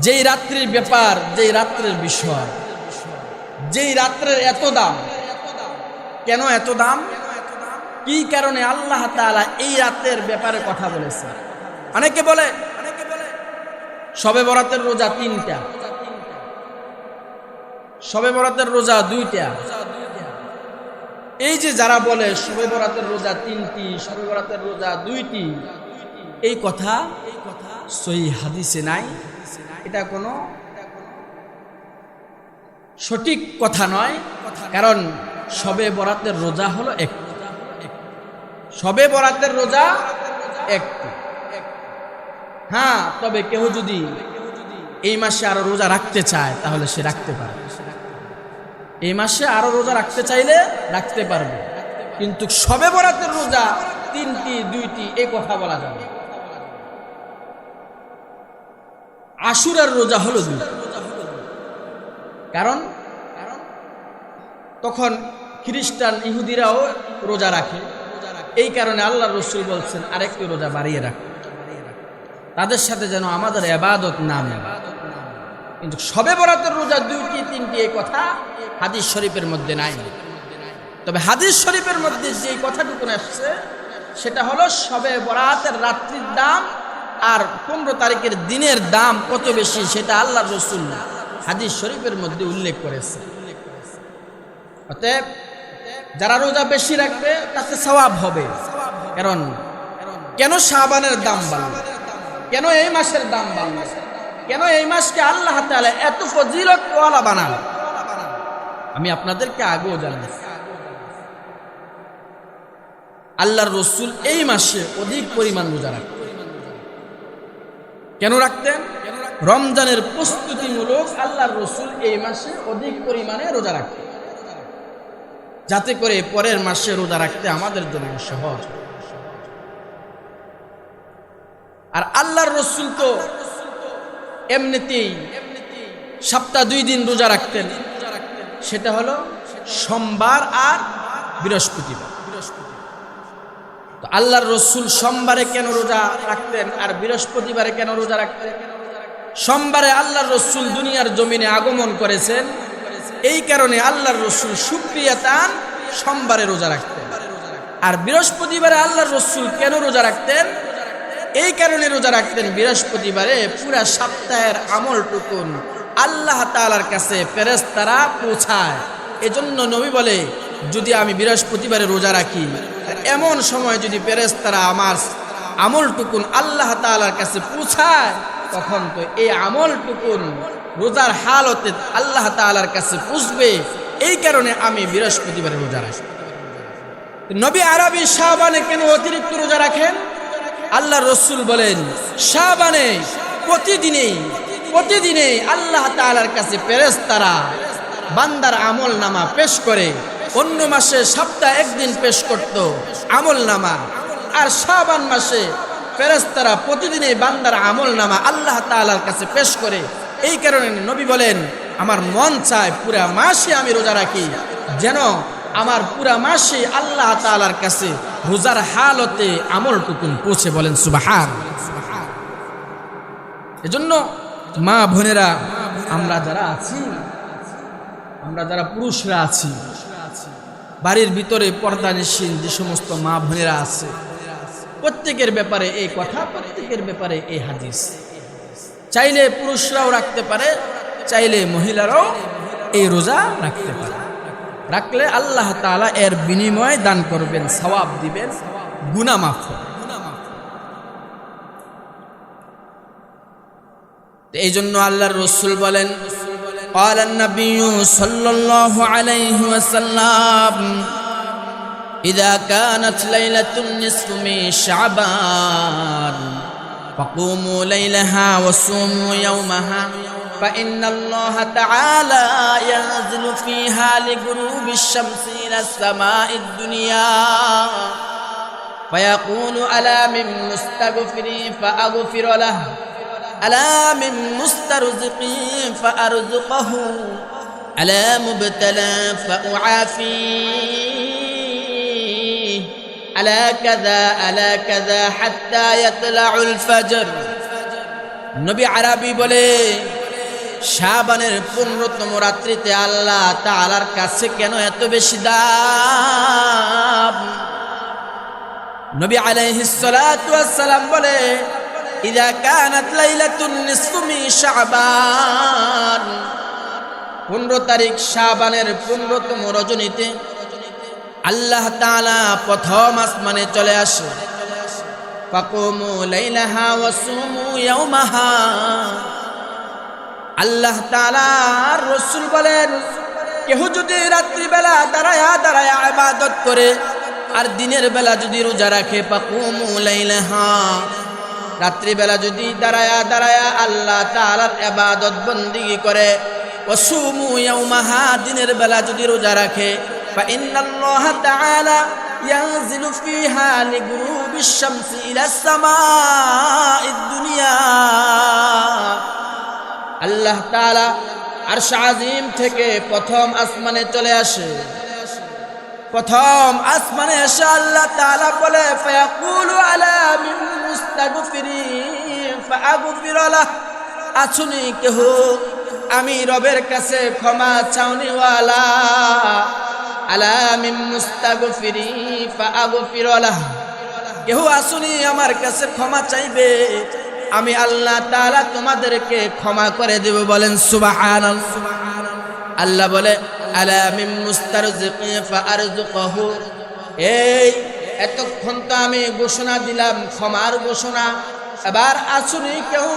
যেই রাত্রির ব্যাপার, যেই রাত্রের বিষয়, যেই রাত্রের এত দাম, কেন এত দাম, কি কারণে আল্লাহ তাআলা এই রাতের ব্যাপারে কথা বলেছে? অনেকে বলে শবে বরাতের রোজা 3টা, শবে বরাতের রোজা 2টা। এই যে যারা বলে শবে বরাতের রোজা 3টি, শবে বরাতের রোজা 2টি, এই কথা সহিহ হাদিসে নাই। এটা কোনো সঠিক কথা নয়, কারণ শবে বরাতের রোজা হলো একটি, শবে বরাতের রোজা একটি। হ্যাঁ, তবে কেউ যদি এই মাসে আরো রোজা রাখতে চায় তাহলে সে রাখতে পারে, এই মাসে আরো রোজা রাখতে চাইলে রাখতে পারবে, কিন্তু শবে বরাতের রোজা 3টি 2টি এই কথা বলা যাবে। আশুরার রোজা হলো 2, কারণ তখন খ্রিস্টান ইহুদিরাও রোজা রাখে, এই কারণে আল্লাহর রাসূল বলছেন আরেকটি রোজা বাড়িয়ে রাখ, তাদের সাথে যেন আমাদের ইবাদত না মেলে। কিন্তু শবে বরাতের রোজা 2টি 3টি এই কথা হাদিস শরীফের মধ্যে নাই। তবে হাদিস শরীফের মধ্যে যে কথাটুকু আসছে সেটা হলো শবে বরাতের রাত্রির দাম আর 15 তারিখের দিনের দাম কত বেশি সেটা আল্লাহর রাসূল হাদিস শরীফের মধ্যে উল্লেখ করেছে। অতএব যারা রোজা বেশি রাখবে তাতে সওয়াব হবে। কারণ কেন শাবানের দাম বাড়লো, কেন এই মাসের দাম বাড়লো, কেন এই মাসকে আল্লাহ তাআলা এত ফজিলতওয়ালা বানালো, আমি আপনাদেরকে আগেও জানাইছি। আল্লাহর রাসূল এই মাসে অধিক পরিমাণ রোজা রাখতেন। কেন রাখতেন? রমজানের প্রস্তুতিমূলক আল্লাহর রাসূল এই মাসে অধিক পরিমাণে রোজা রাখতেন, যাতে করে পরের মাসে রোজা রাখতে আমাদের জন্য সহজ। আর আল্লাহর রাসূল তো এমনিতেই সপ্তাহে 2 দিন রোজা রাখতেন, সেটা হলো সোমবার আর বৃহস্পতিবার। তো আল্লাহর রাসূল সোমবারে কেন রোজা রাখতেন আর বৃহস্পতিবারে কেন রোজা রাখতেন? সোমবারে আল্লাহর রাসূল দুনিয়ার জমিনে আগমন করেছেন, এই কারণে আল্লাহর রাসূল শুকরিয়া তান সোমবারে রোজা রাখতেন। আর বৃহস্পতিবারে আল্লাহর রাসূল কেন রোজা রাখতেন? এই কারণে রোজা রাখতেন, বৃহস্পতিবারে পুরা সপ্তাহের আমলটুকুন আল্লাহ তাআলার কাছে ফেরেশতারা পৌঁছায়। এজন্য নবী বলে, যদি আমি বৃহস্পতিবারে রোজা রাখি, এমন সময় যদি ফেরেশতারা আমার আমলটুকুন আল্লাহ তাআলার কাছে পৌঁছায়, তখন তো এই আমলটুকুন রোজার হালতে আল্লাহ তাআলার কাছে পৌঁছবে। এই কারণে আমি বৃহস্পতিবারে রোজা রাখি। নবী আরবি শাবানে কেন অতিরিক্ত রোজা রাখেন? আল্লাহর রাসূল বলেন, শাবানে প্রতিদিনে আল্লাহ তাআলার কাছে ফেরেশতারা বান্দার আমল নামা পেশ করে। অন্য মাসে সপ্তাহে 1 দিন পেশ করত আমল নামা, আর শাবান মাসে ফেরেশতারা প্রতিদিনই বান্দার আমল নামা আল্লাহ তাআলার কাছে পেশ করে। এই কারণে নবী বলেন, আমার মন চায় পুরা মাসে আমি রোজা রাখি, যেন আমার পুরা মাসে আল্লাহ তাআলার কাছে রোজার হালতে আমলটুকুন পৌঁছে। বলেন সুবহান। এজন্য মা বোনেরা, আমরা যারা পুরুষরা আছি, বাড়ির ভিতরে পর্দানিশীল যে সমস্ত মা বোনেরা আছে, প্রত্যেকের ব্যাপারে এই কথা, প্রত্যেকের ব্যাপারে এই হাদিস। চাইলে পুরুষরাও রাখতে পারে, চাইলে মহিলারাও এই রোজা রাখতে পারে। রাখলে আল্লাহ তাআলা এর বিনিময়ে দান করবেন, সওয়াব দিবেন, গুনাহ মাফ হবে। এই জন্য আল্লাহর রাসূল বলেন, قال النبي صلى الله عليه وسلم إذا كانت ليلة النصف من شعبان فقوموا ليلها وصوموا يومها فإن الله تعالى ينزل فيها لغروب الشمس إلى السماء الدنيا فيقول ألا من مستغفر فأغفر له ألا من مسترزق فأرزقه ألا مبتلى فأعافيه ألا كذا حتى يطلع الفجر। নবী আরবি বলে, শাবানের 15তম রাত্রিতে আল্লাহ তাআলার কাছে কেন এত বেশি দাম? নবী আলাইহিস সালাতু ওয়াস সালাম বলে, ইযা কানাত লাইলাতুন নিসফু মিন শাবান, 15 তারিখ শাবানের 15তম রজনীতে আল্লাহ তাআলা প্রথম আসমানে চলে আসে। ফাকুমু লাইলাহা ওয়াসুমু ইয়াওমাহা, আল্লাহ তাআলার রাসূল বলেন, কেহ যদি রাত্রিবেলা দাঁড়ায়া ইবাদত করে আর দিনের বেলা যদি রোজা রাখে, ফাকুমু লাইলাহা, রাত্রিবেলা যদি দাঁড়ায়া আল্লাহ তাআলার ইবাদত বন্দেগী করে, ওয়াসুমু ইয়াওমাহা, দিনের বেলা যদি রোজা রাখে, ফা ইন্নাল্লাহ তাআলা ইয়ানজিলু ফিহা লিগুরুবিশ শামসি ইলাস সামাঈদ দুনিয়া, আল্লাহ তাআলা আরশ আজিম থেকে প্রথম আসমানে চলে আসে। প্রথম আসমানে এসে আল্লাহ তাআলা বলে, ফায়াকুলু আলা মিন মুস্তাগফিরিন ফাআগফির লাহ, আছুনি কেহ আমি রবের কাছে ক্ষমা চাওনিওয়ালা, আলা মিন মুস্তাগফিরিন ফাআগফির লাহ, কেহ আসুনি আমার কাছে ক্ষমা চাইবে, আমি আল্লাহ তাআলা তোমাদেরকে ক্ষমা করে দেব। বলেন সুবহানাল্লাহ। আল্লাহ বলে আলা মিন মুস্তারজিকি ফাআরযুকহু, এই এতক্ষণ তো আমি ঘোষণা দিলাম ক্ষমার ঘোষণা, এবার আসুনি কেউ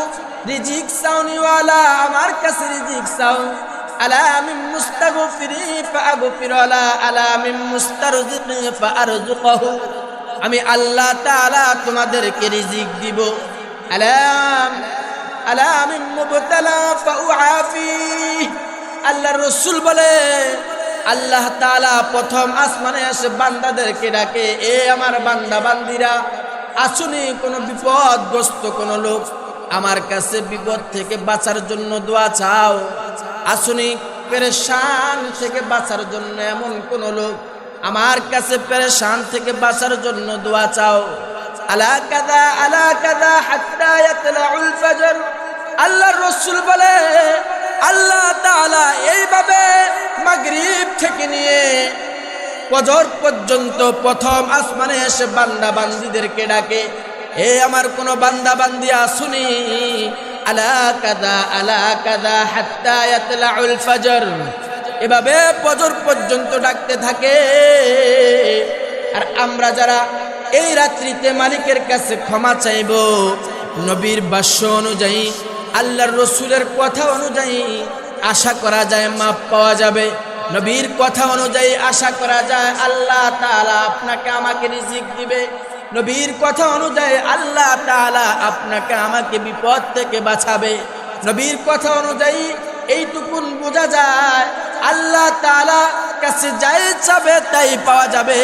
রিজিক চাওনিওয়ালা আমার কাছে রিজিক চাও। আলা মিন মুস্তাগফিরি ফাআগফির আলা আলা মিন মুস্তারজিকি ফাআরযুকহু, আমি আল্লাহ তাআলা তোমাদেরকে রিজিক দিব। আলা মিন মুবতালা ফাউআফি, আল্লাহর রাসূল বলে আল্লাহ তাআলা প্রথম আসমানে এসে বান্দাদেরকে ডাকে, এ আমার বান্দা বান্দিরা, আসুনি কোনো বিপদগ্রস্ত কোনো লোক আমার কাছে বিপদ থেকে বাঁচার জন্য দোয়া চাও, আসুনি পেরেশান থেকে বাঁচার জন্য এমন কোন লোক আমার কাছে পেরেশান থেকে বাঁচার জন্য দোয়া চাও। আলা কাদা হাত্তা ইয়াতলাউল ফজর, আল্লাহর রাসূল বলে আল্লাহ তাআলা এইভাবে মাগরিব থেকে নিয়ে ফজর পর্যন্ত প্রথম আসমানে এসে বান্দা বান্দীদেরকে ডাকে, এ আমার কোন বান্দা বান্দি আসুনি। আলা কাদা হাত্তা ইয়াতলাউল ফজর, এভাবে ফজর পর্যন্ত ডাকতে থাকে। আর আমরা যারা এই রাত্রিতে মালিকের কাছে ক্ষমা চাইব, নবীর ভাষ্য অনুযায়ী আল্লাহর রাসূলের কথা অনুযায়ী আশা করা যায় মাপ পাওয়া যাবে। নবীর কথা অনুযায়ী আশা করা যায় আল্লাহ তাআলা আপনাকে আমাকে রিজিক দিবে। নবীর কথা অনুযায়ী আল্লাহ তাআলা আপনাকে আমাকে বিপদ থেকে বাঁচাবে। নবীর কথা অনুযায়ী এইটুকুন বোঝা যায় আল্লাহ তাআলা কাছে যাই চাবে তাই পাওয়া যাবে,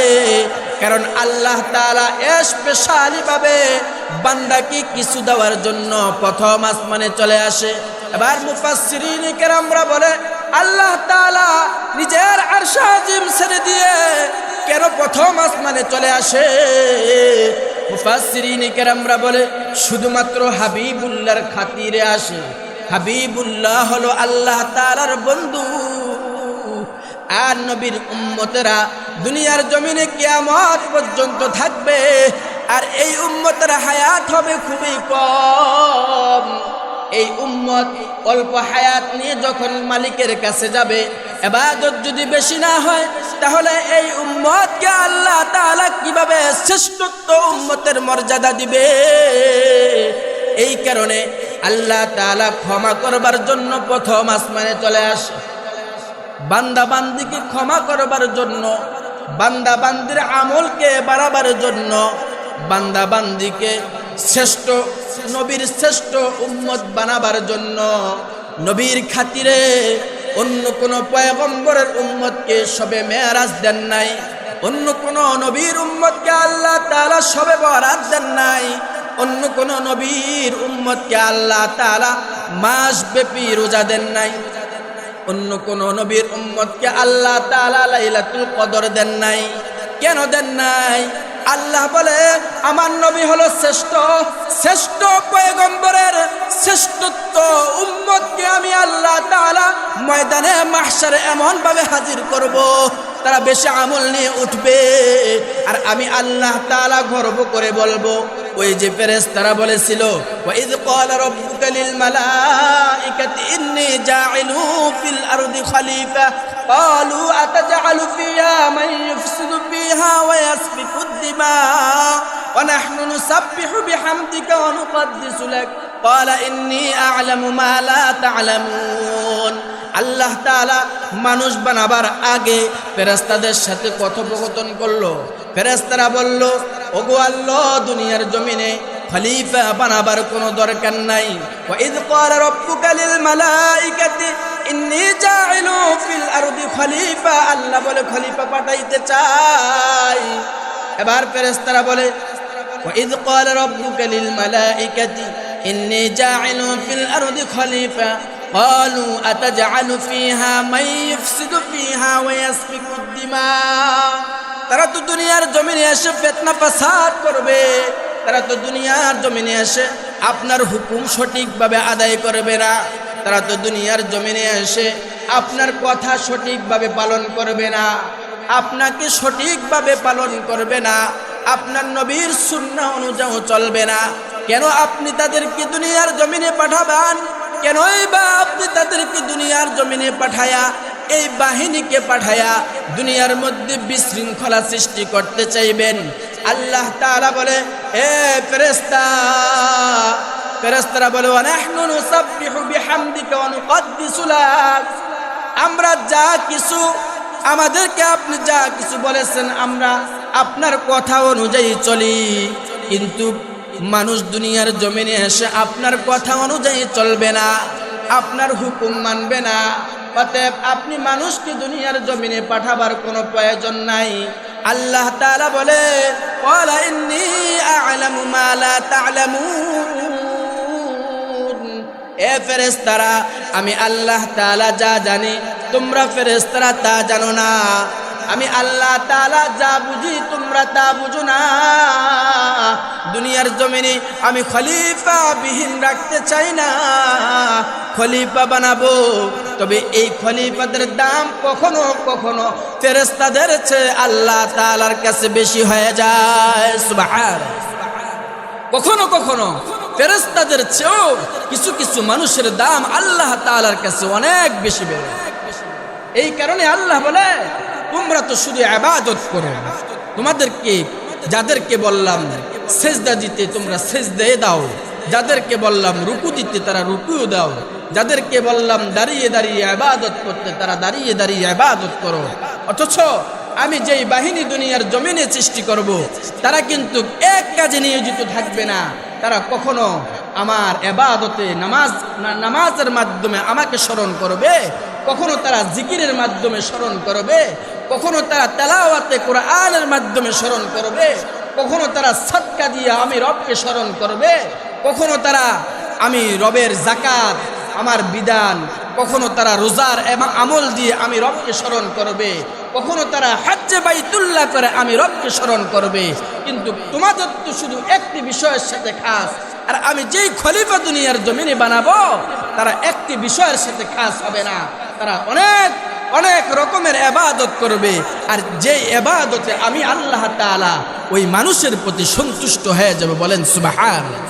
কারণ আল্লাহ তাআলা স্পেশালি ভাবে বান্দাকে কিছু দেওয়ার জন্য প্রথম আসমানে চলে আসে। এবার মুফাসসিরিন কেরামরা বলে আল্লাহ তাআলা নিজের আরশ আজিম ছেড়ে দিয়ে কেন প্রথম আসমানে চলে আসে? মুফাসসিরিন কেরামরা বলে শুধুমাত্র হাবিবুল্লাহর খাতিরে আসে। হাবিবুল্লাহ হলো আল্লাহ তাআলার বন্ধু। আর নবীর উম্মতেরা দুনিয়ার জমিনে কিয়ামত পর্যন্ত থাকবে, আর এই উম্মতের হায়াত হবে খুবই কম। এই উম্মত অল্প হায়াত নিয়ে যখন মালিকের কাছে যাবে, ইবাদত যদি বেশি না হয়, তাহলে এই উম্মতকে আল্লাহ তাআলা কিভাবে শ্রেষ্ঠত্ব উম্মতের মর্যাদা দিবে? এই কারণে আল্লাহ তাআলা ক্ষমা করবার জন্য প্রথম আসমানে চলে আসে। বান্দা বান্দিকে ক্ষমা করবার জন্য, বান্দা বান্দির আমলকে বাড়াবার জন্য, বান্দা বান্দিকে শ্রেষ্ঠ নবীর শ্রেষ্ঠ উম্মত বানাবার জন্য, নবীর খাতিরে অন্য কোন পয়গম্বরের উম্মতকে শবে মেরাজ দেন নাই, অন্য কোন নবীর উম্মতকে আল্লাহ তাআলা শবে বরাত দেন নাই, অন্য কোন নবীর উম্মতকে আল্লাহ তাআলা মাস ব্যাপী রোজা দেন নাই, অন্য কোন নবীর উম্মতকে আল্লাহ তাআলা লাইলাতুল কদর দেন নাই। কেন দেন নাই? আল্লাহ বলে আমার নবী হলো শ্রেষ্ঠ, শ্রেষ্ঠ পয়গম্বরের শ্রেষ্ঠত্ব উম্মতকে আমি আল্লাহ তাআলা ময়দানে মাহশারে এমন ভাবে হাজির করব, তারা বেশি আমল নিয়ে উঠবে। আর আমি আল্লাহ তাআলা গর্ব করে বলবো, ওই যে ফেরেশতারা বলেছিল ওয়াইদ ক্বালা রাব্বুকা লিল মালাইকাতি ইন্নী জাইলু ফিল আরদি খলিফা ক্বালু আতাজআলু ফিহা মান ইফসিদু ফিহা ওয়া ইয়াসফিকুদ দিমা ওয়া নাহনু নুসাব্বিহু বিহামদিকা ওয়া নুকদ্দিসু লাক ক্বালা ইন্নী আ'লামু মা লা তা'লামুন। আল্লাহ তাআলা মানুষ বানাবার আগে ফেরেশতাদের সাথে কথোপকথন করলো। ফেরেশতারা বলল, ওগো আল্লাহ, দুনিয়ার জমিনে খলিফা বানাবার কোনো দরকার নাই। ওয়াইদ ক্বালা রাব্বুকা লিল মালাইকাতি ইন্নী জাইলু ফিল আরদি খলিফা, আল্লাহ বলে খলিফা পাঠাইতে চাই। এবার ফেরেশতারা বলে ওয়াইদ ক্বালা রাব্বুকা লিল মালাইকাতি ইন্নী জাইলু ফিল আরদি খলিফা ক্বালু আতাজআলু ফিহা মান ইফসিদু ফিহা ওয়া ইয়াসফিকুদ দিমা। তারা তো দুনিয়ার জমিনে এসে ফিতনা ফাসাদ করবে, তারা তো দুনিয়ার জমিনে এসে আপনার হুকুম সঠিকভাবে আদায় করবে না, তারা তো দুনিয়ার জমিনে এসে আপনার কথা সঠিকভাবে পালন করবে না, আপনাকে সঠিকভাবে পালন করবে না, আপনার নবীর সুন্নাহ অনুযায়ী চলবে না। কেন আপনি তাদেরকে দুনিয়ার জমিনে পাঠাবেন? কেনই বা আপনি তাদেরকে দুনিয়ার জমিনে পাঠায়া এই বাহিনীকে পাঠায়া দুনিয়ার মধ্যে বিশৃঙ্খলা সৃষ্টি করতে চাইবেন? আল্লাহ তাআলা বলে, এ ফেরেশতা, ফেরেশতারা বলে, ওয়া নাহনু নুসাব্বিহু বিহামদিকা ওয়া নুকদ্দিসু লাক, আমরা যা কিছু আমাদেরকে আপনি যা কিছু বলেছেন আমরা আপনার কথা অনুযায়ী চলি, কিন্তু মানুষ দুনিয়ার জমিনে এসে আপনার কথা অনুযায়ী চলবে না, আপনার হুকুম মানবে না। অতএব আপনি মানুষকে দুনিয়ার জমিনে পাঠাবার কোনো প্রয়োজন নাই। আল্লাহ তাআলা বলে, ওয়ালা ইন্নী আ'লামু মা লা তা'লামুন, এ ফেরেশতারা, আমি আল্লাহ তাআলা যা জানি তোমরা ফেরেশতারা তা জানো না। আমি আল্লাহ তাআলা যা বুঝি তোমরা তা বুঝো না। দুনিয়ার জমিনে আমি খলিফা বিহীন রাখতে চাই না, খলিফা বানাবো। তবে এই খলিফাদের দাম কখনো কখনো ফেরেশতাদের চেয়ে আল্লাহ তাআলার কাছে বেশি হয়ে যায়। সুবহানাল্লাহ। কখনো কখনো ফেরেশতাদের চেয়েও কিছু কিছু মানুষের দাম আল্লাহ তাআলার কাছে অনেক বেশি বেড়ে। এই কারণে আল্লাহ বলে, তোমরা তো শুধু ইবাদত করো, তোমাদেরকে যাদেরকে বললাম সেজদা দিতে তোমরা সেজদায়ে দাও, যাদেরকে বললাম রুকু দিতে তারা রুকুও দাও, যাদেরকে বললাম দাঁড়িয়ে দাঁড়িয়ে ইবাদত করতে তারা দাঁড়িয়ে দাঁড়িয়ে ইবাদত করো। অথচ আমি যেই বাহিনী দুনিয়ার জমিনে সৃষ্টি করব তারা কিন্তু এক কাজে নিয়োজিত থাকবে না। তারা কখনো আমার ইবাদতে নামাজের মাধ্যমে আমাকে স্মরণ করবে, কখনো তারা জিকিরের মাধ্যমে স্মরণ করবে, কখনো তারা তেলাওয়াতে কোরআনের মাধ্যমে স্মরণ করবে, কখনো তারা সাদকা দিয়ে আমি রবকে স্মরণ করবে, কখনো তারা আমি রবের যাকাত আমার বিধান, কখনো তারা রোজার এবং আমল দিয়ে আমি রবকে স্মরণ করবে, কখনো তারা হজ্জে বাইতুল্লাহ করে আমি রবকে স্মরণ করবে। কিন্তু তোমাদের তো শুধু একটি বিষয়ের সাথে খাস, আর আমি যেই খলিফা দুনিয়ার জমিনে বানাবো তারা একটি বিষয়ের সাথে খাস হবে না, তারা অনেক অনেক রকমের ইবাদত করবে। আর যেই ইবাদতে আমি আল্লাহ তাআলা ওই মানুষের প্রতি সন্তুষ্ট হয়ে যাবে। বলেন সুবহানাল্লাহ।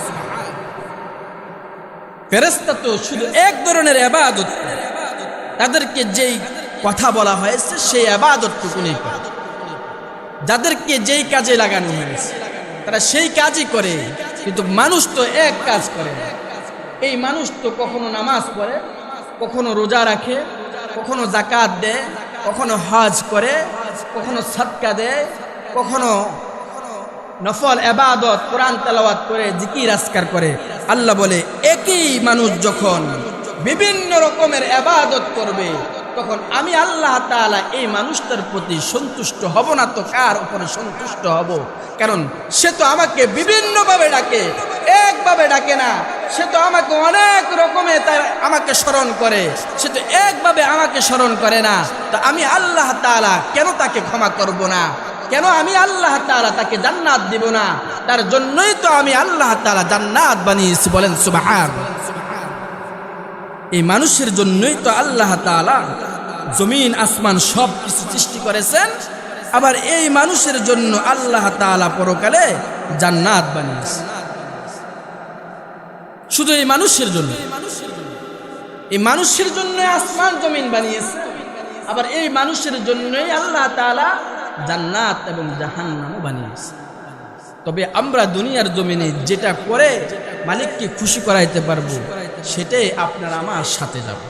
ফেরেশতা তো শুধু এক ধরনের ইবাদত করে, তাদেরকে যেই কথা বলা হয়েছে সেই ইবাদতটুকুনি করে, যাদেরকে যেই কাজে লাগানো হয়েছে তারা সেই কাজই করে। কিন্তু মানুষ তো এক কাজ করে না। এই মানুষ তো কখনো নামাজ পড়ে, কখনো রোজা রাখে, কখনো যাকাত দেয়, কখনো হজ করে, কখনো সাদকা দেয়, কখনো নফল ইবাদত কোরআন তেলাওয়াত করে, জিকির আজকার করে। আল্লাহ বলে, একই মানুষ যখন বিভিন্ন রকমের ইবাদত করবে তখন আমি আল্লাহ তাআলা এই মানুষটার প্রতি সন্তুষ্ট হব না তো কার উপরে সন্তুষ্ট হব? কারণ সে তো আমাকে বিভিন্নভাবে ডাকে, একভাবে ডাকে না। সে তো আমাকে অনেক রকমের তার আমাকে স্মরণ করে, সে তো একভাবে আমাকে স্মরণ করে না। তো আমি আল্লাহ তাআলা কেন তাকে ক্ষমা করব না? কেন আমি আল্লাহ তাআলা তাকে জান্নাত দিব না? তার জন্যই তো আমি আল্লাহ তাআলা জান্নাত বানিয়েছি। বলেন সুবহানাল্লাহ। এই মানুষের জন্যই তো আল্লাহ তাআলা জমিন আসমান সব কিছু সৃষ্টি করেছেন। আবার এই মানুষের জন্য আল্লাহ তাআলা পরকালে জান্নাত বানিয়েছেন। শুধু এই মানুষের জন্য, এই মানুষের জন্য আসমান জমিন বানিয়েছে। আবার এই মানুষের জন্যই আল্লাহ তাআলা জান্নাত এবং জাহান্নামও বানিয়েছে। তবে আমরা দুনিয়ার জমিনে যেটা করে মালিককে খুশি করাইতে পারবো সেটাই আপনার আমার সাথে যাবে।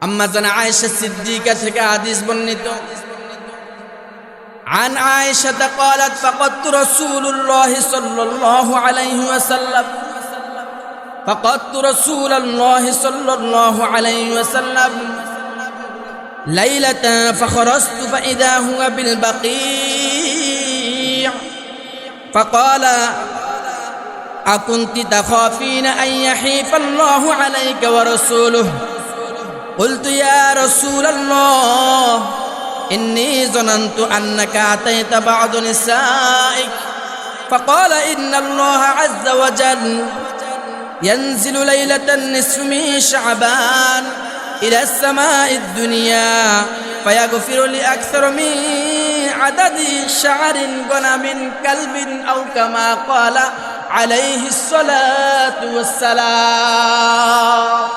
আম্মা জানা আয়েশা সিদ্দিকা থেকে হাদিস বর্ণিত, عن عائشة قالت فقدت رسول الله صلى الله عليه وسلم فقدت رسول الله صلى الله عليه وسلم ليلة فخرجت فإذا هو بالبقيع فقال أكنت تخافين أن يحيف الله عليك ورسوله؟ قلت يا رسول الله إني ظننت أنك أتيت بعض نسائك. فقال إن الله عز وجل ينزل ليلة النصف من شعبان إلى السماء الدنيا فيغفر لأكثر من আদাদি শা'রিন গনামিন কালবিন আও কামা ক্বালা আলাইহিস সালাতু ওয়াস সালাম।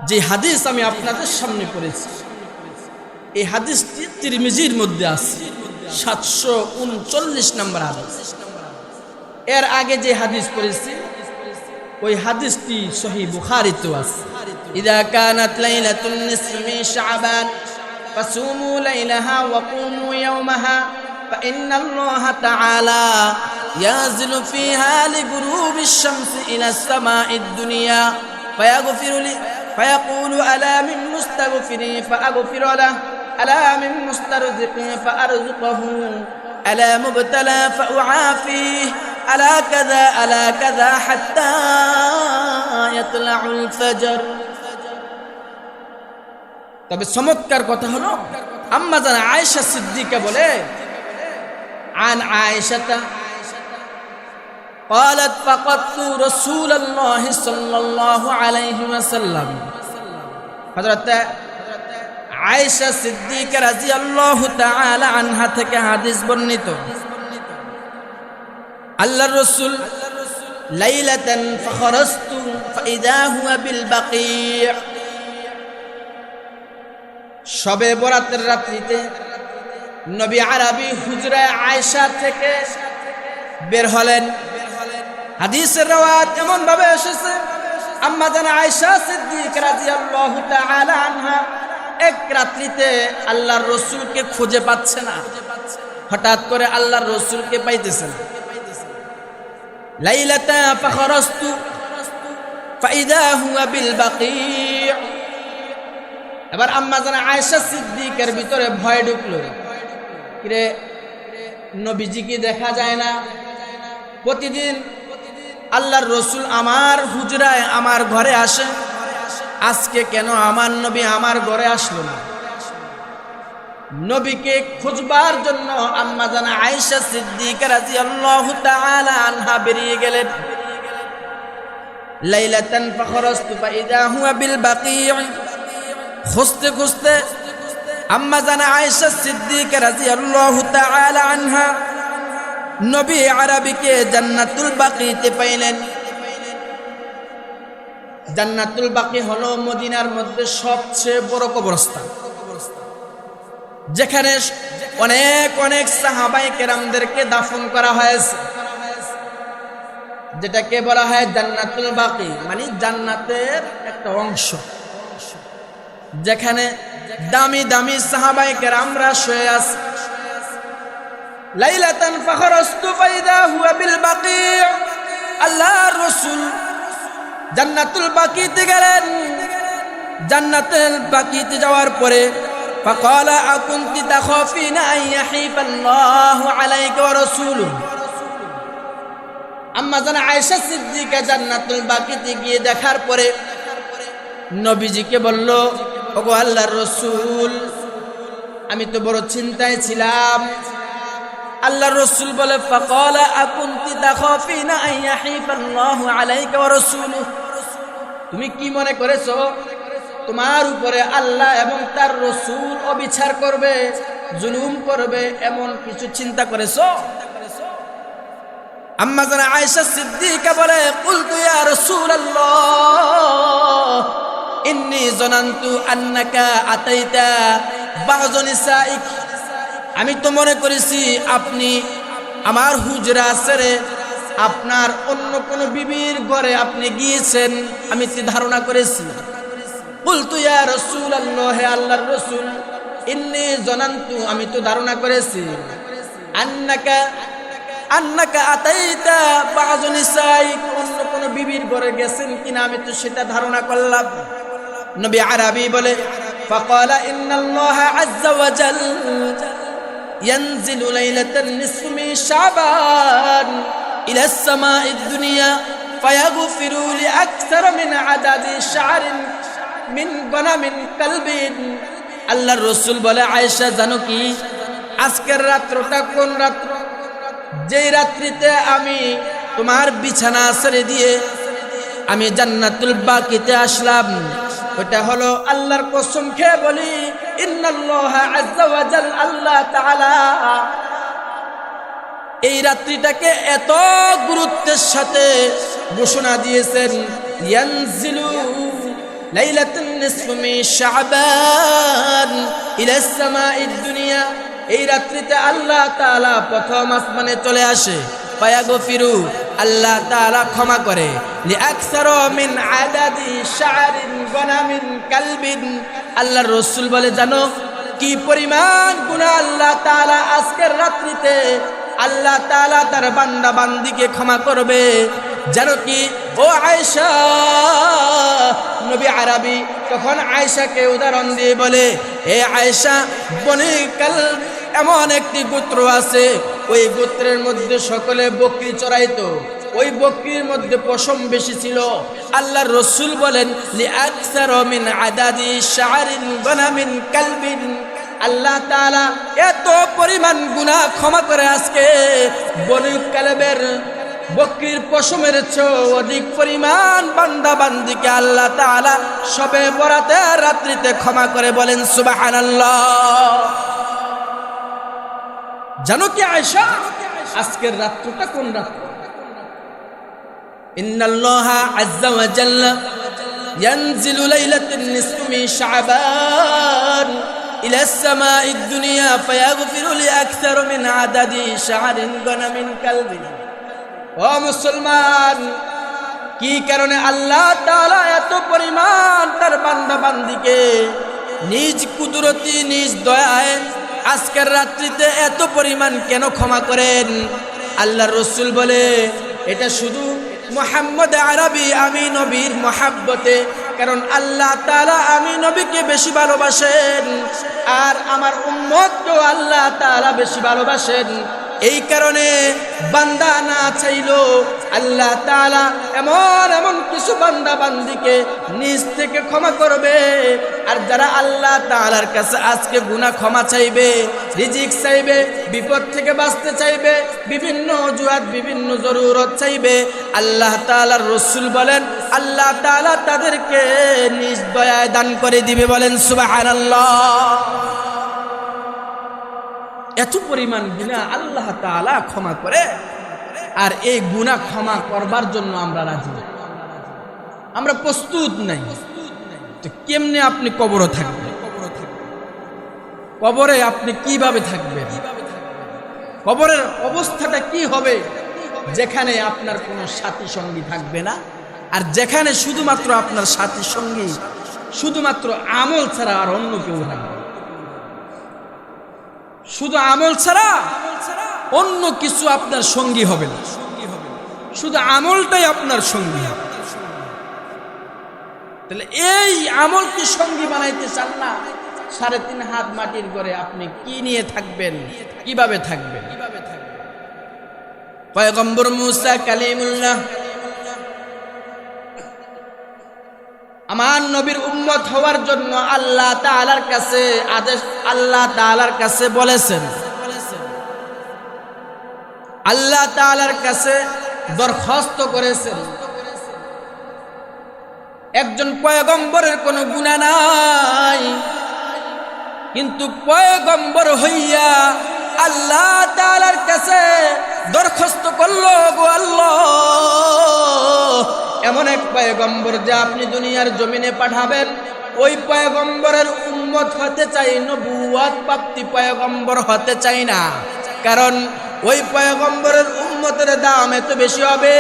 যে হাদিস আমি আপনাদের সামনে পড়েছি, এই হাদিসটি তিরমিজির মধ্যে আছে, 739 নম্বর হাদিস। এর আগে যে হাদিস পড়েছি ওই হাদিসটি সহিহ বুখারীতে আছে। ইযা কানাত লাইলাতুন নিসফি মিন শাবান ফাসুমু লাইলাহা ওয়া কুমু ইয়াওমাহা ফাইন্নাল্লাহা তাআলা ইয়ানজিলু ফিহা লিগুরুবিশ শামসি ইলাস সামাঈদ দুনিয়া ফায়াকুলু আলা মিন মুস্তাগফিরিন ফাআগফিরু লাহু আলা মিন মুস্তারজিকিন ফাআরযুকুহু আলা মুবতালা ফাউআফিহি আলা কাযা হাত্তা ইয়াতলাউল ফজর। তবে চমৎকার কথা হলো আম্মা জান আয়েশা সিদ্দিকা বলে, আন আয়েশাতা قالت فقدت رسول الله صلى الله عليه وسلم। হযরত আয়েশা সিদ্দিকা রাদিয়াল্লাহু তাআলা আনহা থেকে হাদিস বর্ণিত, আল্লাহর রাসূল লাইলাতান ফাখরাজতু ফাইদা হুয়া বিল বাকি', শবে বরাতের রাত্রিতে নবী আরবি হুজরা আয়েশা থেকে বের হলেন। হাদিসের রাওয়াত এমন ভাবে এসেছে, আম্মা জান আয়েশা সিদ্দিকা রাদিয়াল্লাহু তাআলা আনহা এক রাত্রিতে আল্লাহর রাসূলকে খুঁজে পাচ্ছে না, হঠাৎ করে আল্লাহর রাসূলকে পাইতেছে না। লাইলাতা ফাখরাজতু ফাইদা হুয়া বিল বাকি'। এবার আম্মা জান আয়েশা সিদ্দিকার ভিতরে ভয় ঢুকলো, কিরে নবীজিকে দেখা যায় না, প্রতিদিন আল্লাহর রাসূল আমার হুজরায় আমার ঘরে আসে, আজকে কেন আমার নবী আমার ঘরে আসলো না? নবীকে খুঁজবার জন্য আম্মা জান আয়েশা সিদ্দিকা রাদিয়াল্লাহু তাআলা আনহা বেরিয়ে গেলেন। লাইলাতান ফাখরাজতু ফাইদা হুয়া বিল বাকি'। খুঁজতে খুঁজতে আম্মা জান আয়েশা সিদ্দিকা রাদিয়াল্লাহু তাআলা আনহা নবী আরবিকে জান্নাতুল বাকিতে পাইলেন। জান্নাতুল বাকি হলো মদিনার মধ্যে সবচেয়ে বড় কবরস্থান, যেখানে অনেক অনেক সাহাবায়ে কেরামদেরকে দাফন করা হয়েছে, যেটাকে বলা হয় জান্নাতুল বাকি, মানে জান্নাতের একটা অংশ, যেখানে দামি দামি সাহাবায়ে কেরামরা শুয়ে আছে। লাইলাতান ফাখরাজতু ফাইদা হুয়া বিল বাকি'। আল্লাহর রাসূল জান্নাতুল বাকিতে গেলেন। জান্নাতুল বাকিতে যাওয়ার পরে ফাকালা আকুনতি তাখাফিনা আন ইয়াহিফাল্লাহু আলাইকা ওয়া রাসূলুহু। আম্মা জান আয়েশা সিদ্দিকা জান্নাতুল বাকিতে গিয়ে দেখার পরে নবীজিকে বলল, ওগো আল্লাহর রাসূল, আমি তো বড় চিন্তায় ছিলাম। আল্লাহর রাসূল বলে, ফাকালা আকুনতি তাখাফিনা আন ইয়াহিফাল্লাহু আলাইকা ওয়া রাসূলুহু। তুমি কি মনে করেছো তোমার উপরে আল্লাহ এবং তার রাসূল অবিচার করবে, জুলুম করবে, এমন কিছু চিন্তা করেছো? আম্মা জান আয়েশা সিদ্দিকা বলে, কুলতু ইয়া রাসূলুল্লাহ ইন্নী জানান্তু আন্নাকা আতাইতা বা'যু নিসাইক। আমি তো মনে করেছি আপনি আমার হুজরা ছেড়ে আপনার অন্য কোন বিবির ঘরে আপনি গিয়েছেন, আমি তো ধারণা করেছি। কুলতু ইয়া রাসূলুল্লাহ, হে আল্লাহর রাসূল, ইন্নী জানান্তু, আমি তো ধারণা করেছি, আন্নাকা আতাইতা বা'যু নিসাইক, অন্য কোন বিবির ঘরে গেছেন কিনা আমি তো সেটা ধারণা করলাম। নবী আরবি বলে, ফাকালা ইন্নাল্লাহা আযজা ওয়া জাল্লা ইয়ানজিলু লাইলাতান নিসফি মিন শাবান ইলাস সামাঈদ দুনিয়া ফায়াগফিরু লিআকসার মিন আদাদি শা'রিন মিন গনামিন কালবিন। আল্লাহর রাসূল বলে, আয়েশা জানো কি আজকের রাত্রটা কোন রাত্র? যেই রাত্রিতে আমি তোমার বিছানা ছেড়ে দিয়ে আমি জান্নাতুল বাকিতে আসলাম, ওটা হলো আল্লাহর কসম খেয়ে বলি, ইন্নাল্লাহা আযজা ওয়া জাল, আল্লাহ তাআলা এই রাত্রিটাকে এত গুরুত্বের সাথে ঘোষণা দিয়েছেন, ইয়ানজিলু লাইলাতুন নিসফি মিন শাবান ইলাস সামাঈদ দুনিয়া। এই রাত্রিতে আল্লাহ তাআলা প্রথম আসমানে চলে আসে, ফায়াগফিরু, আল্লাহ তাআলা ক্ষমা করে, লিআকসারা মিন আদাদি শা'রিন গনামিন কালবিন। আল্লাহর রাসূল বলে, জানো কি পরিমাণ গুনাহ আল্লাহ তাআলা আজকের রাত্রিতে আল্লাহ তাআলা তার বান্দা বান্দিকে ক্ষমা করবে। জানো কি ও আয়েশা, নবী আরবি তখন আয়েশাকে উদাহরণ দিয়ে বলে, এ আয়েশা, বনি কালব এমন একটি গোত্র আছে, ওই গোত্রের মধ্যে সকলে বকরি চড়াইতো, ওই বকরির মধ্যে পশম বেশি ছিল। আল্লাহর রাসূল বলেন, লিআকসারা মিন আদাদি শা'রিন গনামিন কালবিন। আল্লাহ তাআলা এত পরিমাণ গুনাহ ক্ষমা করে আজকে বনি কালবের বকরির পশমের চেয়ে অধিক পরিমাণ বান্দা বান্দিকে আল্লাহ তাআলা শবে বরাতের রাত্রিতে ক্ষমা করে। বলেন সুবহানাল্লাহ। জানো কি আয়েশা, আজকের রাত্রিটা কোন রাত্রি? ইন্নাল্লাহা আযজা ওয়া জাল্লা ইয়ানজিলু লাইলাতুন নিসফি মিন শাবান ইলাস সামাঈদ দুনিয়া ফায়াগফিরু লিআকসার মিন আদাদি শা'রিন গনামিন কালবিন। ও মুসলমান, কি কারণে আল্লাহ তাআলা এত পরিমাণ তার বান্দা বান্দিকে নিজ কুদরতি নিজ দয়ায় আজকের রাত্রিতে এত পরিমাণ কেন ক্ষমা করেন? আল্লাহর রাসূল বলে, এটা শুধু মুহাম্মদ আরবি আমি নবীর মহাব্বতে, কারণ আল্লাহ তাআলা আমি নবীকে বেশি ভালোবাসেন আর আমার উম্মতকেও আল্লাহ তাআলা বেশি ভালোবাসেন। এই কারণে বান্দা না চাইলো আল্লাহ তাআলা এমন এমন কিছু বান্দা বান্দিকে নিজ থেকে ক্ষমা করবে। আর যারা আল্লাহ তাআলার কাছে আজকে গুনাহ ক্ষমা চাইবে, রিজিক চাইবে, বিপদ থেকে বাঁচতে চাইবে, বিভিন্ন অজুহাত বিভিন্ন জরুরত চাইবে, আল্লাহ তাআলার রাসূল বলেন আল্লাহ তাআলা তাদেরকে নিজ দয়ায় দান করে দিবে। বলেন সুবহানাল্লাহ। এত পরিমাণ গুনাহ আল্লাহ তাআলা ক্ষমা করে, আর এই গুনাহ ক্ষমা করবার জন্য আমরা রাজি, আমরা প্রস্তুত নাই। তো কেমনে আপনি কবরে থাকবেন? কবরে আপনি কিভাবে থাকবেন? কবরের অবস্থাটা কি হবে যেখানে আপনার কোনো সাথী সঙ্গী থাকবে না, আর যেখানে শুধুমাত্র আপনার সাথী সঙ্গী শুধুমাত্র আমল ছাড়া আর অন্য কেউ থাকবে? শুধু আমল ছাড়া অন্য কিছু আপনার সঙ্গী হবে না, শুধু আমলটাই আপনার সঙ্গী হবে। তাহলে এই আমল কি সঙ্গী বানাইতে চান না? 3.5 হাত মাটির ঘরে আপনি কি নিয়ে থাকবেন? কিভাবে থাকবেন? পয়গম্বর মুসা কালিমুল্লাহ আমার নবীর উম্মত হওয়ার জন্য আল্লাহ তাআলার কাছে আদেশ, আল্লাহ তাআলার কাছে বলেছেন, আল্লাহ তাআলার কাছে দরখাস্ত করেছেন। একজন পয়গম্বরের কোনো গুনাহ নাই, কিন্তু পয়গম্বর হইয়া আল্লাহ তাআলার কাছে দরখাস্ত করলো, গো আল্লাহ, এমন এক পয়গম্বর যা আপনি দুনিয়ার জমিনে পাঠাবেন, ওই পয়গম্বরের উম্মত হতে চাই, নবুয়ত প্রাপ্তি পয়গম্বর হতে চাই না। কারণ ওই পয়গম্বরের উম্মতের দাম এত বেশি হবে,